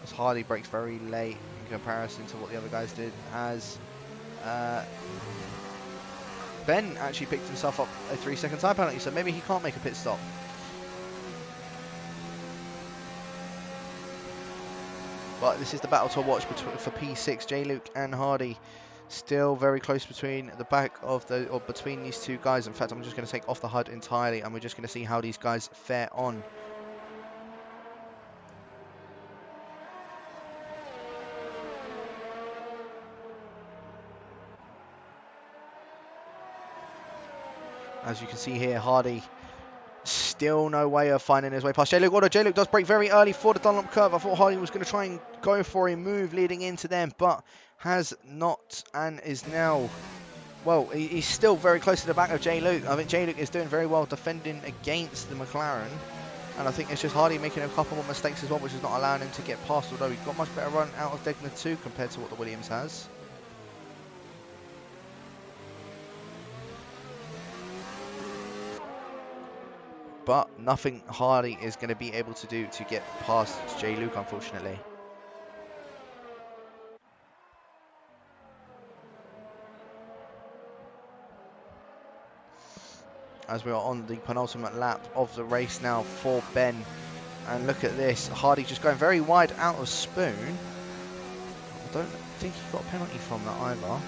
As Hardy breaks very late in comparison to what the other guys did. As Ben actually picked himself up a 3-second time penalty, so maybe he can't make a pit stop. But this is the battle to watch for P6. Jay Luke and Hardy still very close between the back of between these two guys. In fact, I'm just going to take off the HUD entirely, and we're just going to see how these guys fare on. As you can see here, Hardy still no way of finding his way past Jay Luke. Although Jay Luke does break very early for the Dunlop curve. I thought Hardy was going to try and go for a move leading into them, but has not, and is now, well, he's still very close to the back of Jay Luke. I think Jay Luke is doing very well defending against the McLaren. And I think it's just Hardy making a couple more mistakes as well, which is not allowing him to get past, although he's got much better run out of Degner 2 compared to what the Williams has. But nothing Hardy is going to be able to do to get past J. Luke, unfortunately. As we are on the penultimate lap of the race now for Ben. And look at this, Hardy just going very wide out of Spoon. I don't think he got a penalty from that either.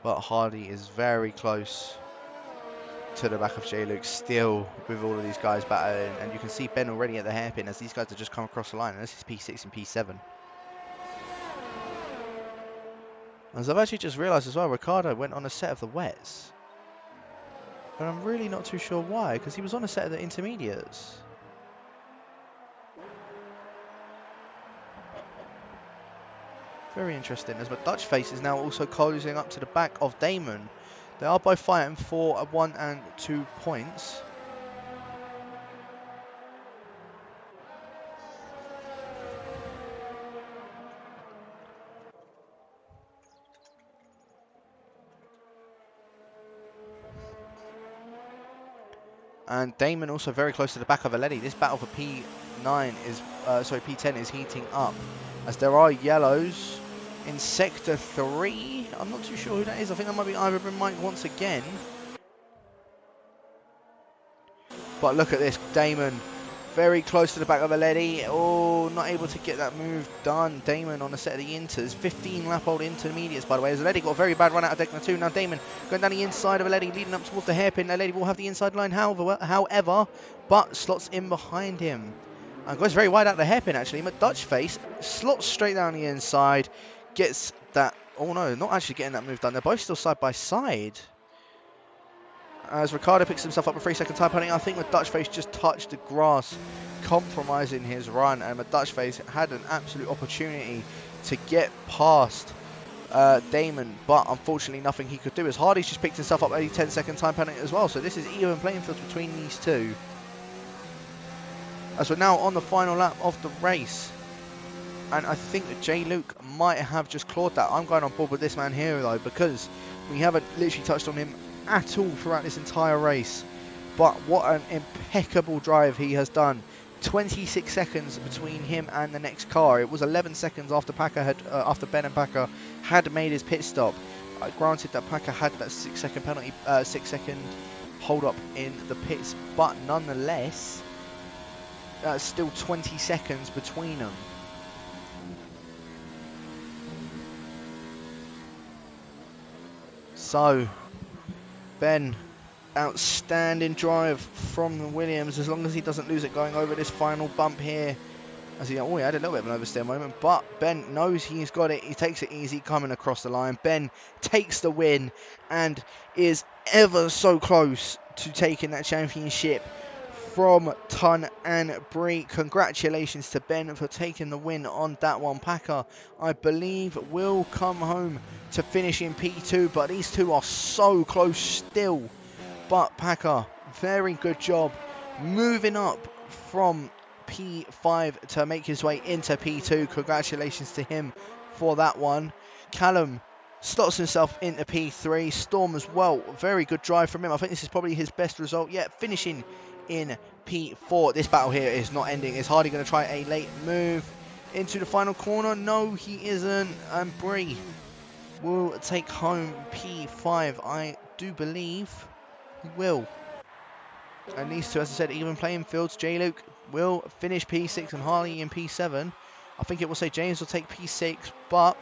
But Hardy is very close to the back of J. Luke still with all of these guys battling. And you can see Ben already at the hairpin as these guys have just come across the line. And this is P6 and P7. As I've actually just realised as well, Ricardo went on a set of the wets. But I'm really not too sure why, because he was on a set of the intermediates. Very interesting, as my Dutch face is now also closing up to the back of Damon. They are both fighting for 1 and 2 points. And Damon also very close to the back of Aledi. This battle for P9 is, P10 is heating up, as there are yellows in Sector 3. I'm not too sure who that is. I think that might be Ivor and Mike once again. But look at this, Damon very close to the back of Aledi. Oh, not able to get that move done. Damon on the set of the Inters. 15 lap old intermediates, by the way. As Aledi got a very bad run out of Degner 2. Now Damon going down the inside of Aledi, leading up towards the hairpin. Aledi will have the inside line, however, but slots in behind him. And goes very wide out the hairpin, actually. But Dutch face slots straight down the inside. Gets that. Oh no, not actually getting that move done. They're both still side by side. As Ricardo picks himself up a 3-second time penalty, I think the Dutch face just touched the grass, compromising his run, and the Dutch face had an absolute opportunity to get past Damon, but unfortunately nothing he could do, as Hardy's just picked himself up a 10-second time penalty as well. So this is even playing field between these two. As we're now on the final lap of the race, and I think that J. Luke might have just clawed that. I'm going on board with this man here though, because we haven't literally touched on him at all throughout this entire race. But what an impeccable drive he has done. 26 seconds between him and the next car. It was 11 seconds after after Ben and Packer had made his pit stop. Granted that Packer had that 6-second penalty, 6-second hold up in the pits, but nonetheless, that's still 20 seconds between them. So Ben, outstanding drive from the Williams, as long as he doesn't lose it going over this final bump here. As he had a little bit of an oversteer moment, but Ben knows he's got it. He takes it easy coming across the line. Ben takes the win and is ever so close to taking that championship from Ton and Bree. Congratulations to Ben for taking the win on that one. Packer, I believe, will come home to finish in P2, but these two are so close still. But Packer, very good job moving up from P5 to make his way into P2. Congratulations to him for that one. Callum slots himself into P3. Storm as well, very good drive from him. I think this is probably his best result yet, finishing in P4. This battle here is not ending. Is Hardy going to try a late move into the final corner? No, he isn't. And Bree will take home P5. I do believe he will. And these two, as I said, even playing fields. J. Luke will finish P6 and Harley in P7. I think it will say James will take P6, but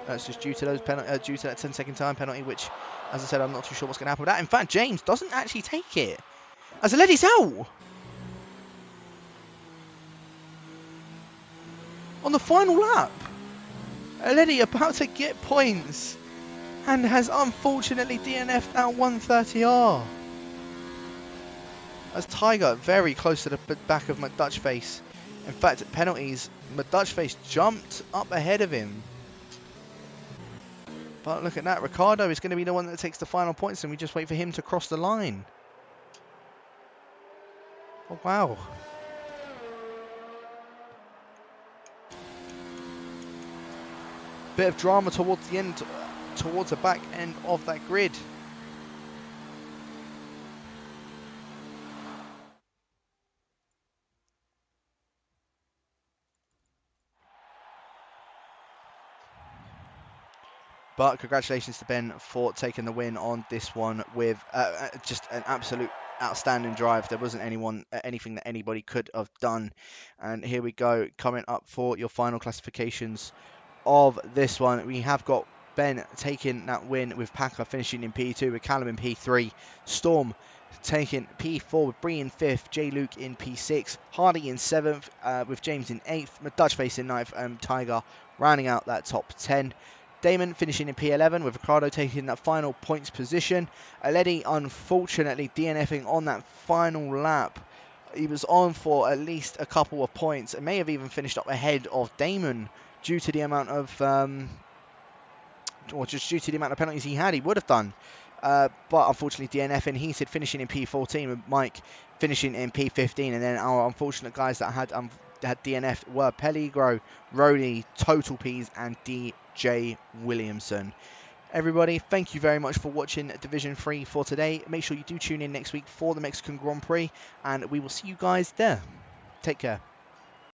that's just due to those due to that 10-second time penalty, which, as I said, I'm not too sure what's going to happen with that. In fact, James doesn't actually take it, as Aledi's out on the final lap. Aledi about to get points and has unfortunately DNF'd out 130R. As Tiger very close to the back of my Dutch face In fact, penalties, Dutchface jumped up ahead of him. But look at that, Ricciardo is going to be the one that takes the final points, and we just wait for him to cross the line. Oh, wow. Bit of drama towards the end, towards the back end of that grid. But congratulations to Ben for taking the win on this one with just an absolute outstanding drive. There wasn't anything that anybody could have done. And here we go, coming up for your final classifications of this one. We have got Ben taking that win with Packer finishing in P2, with Callum in P3, Storm taking P4 with Bree in 5th, J Luke in P6, Hardy in 7th, with James in 8th, Dutchface in 9th, and Tiger rounding out that top 10. Damon finishing in P11 with Ricardo taking that final points position. Aledi unfortunately DNFing on that final lap. He was on for at least a couple of points and may have even finished up ahead of Damon due to the amount of, or just due to the amount of penalties he had. He would have done. But unfortunately DNFing, he said finishing in P14 with Mike finishing in P15, and then our unfortunate guys that had DNF were Peligro, Rody, Total Peas, and DJ Williamson. Everybody, thank you very much for watching Division 3 for today. Make sure you do tune in next week for the Mexican Grand Prix, and we will see you guys there. Take care.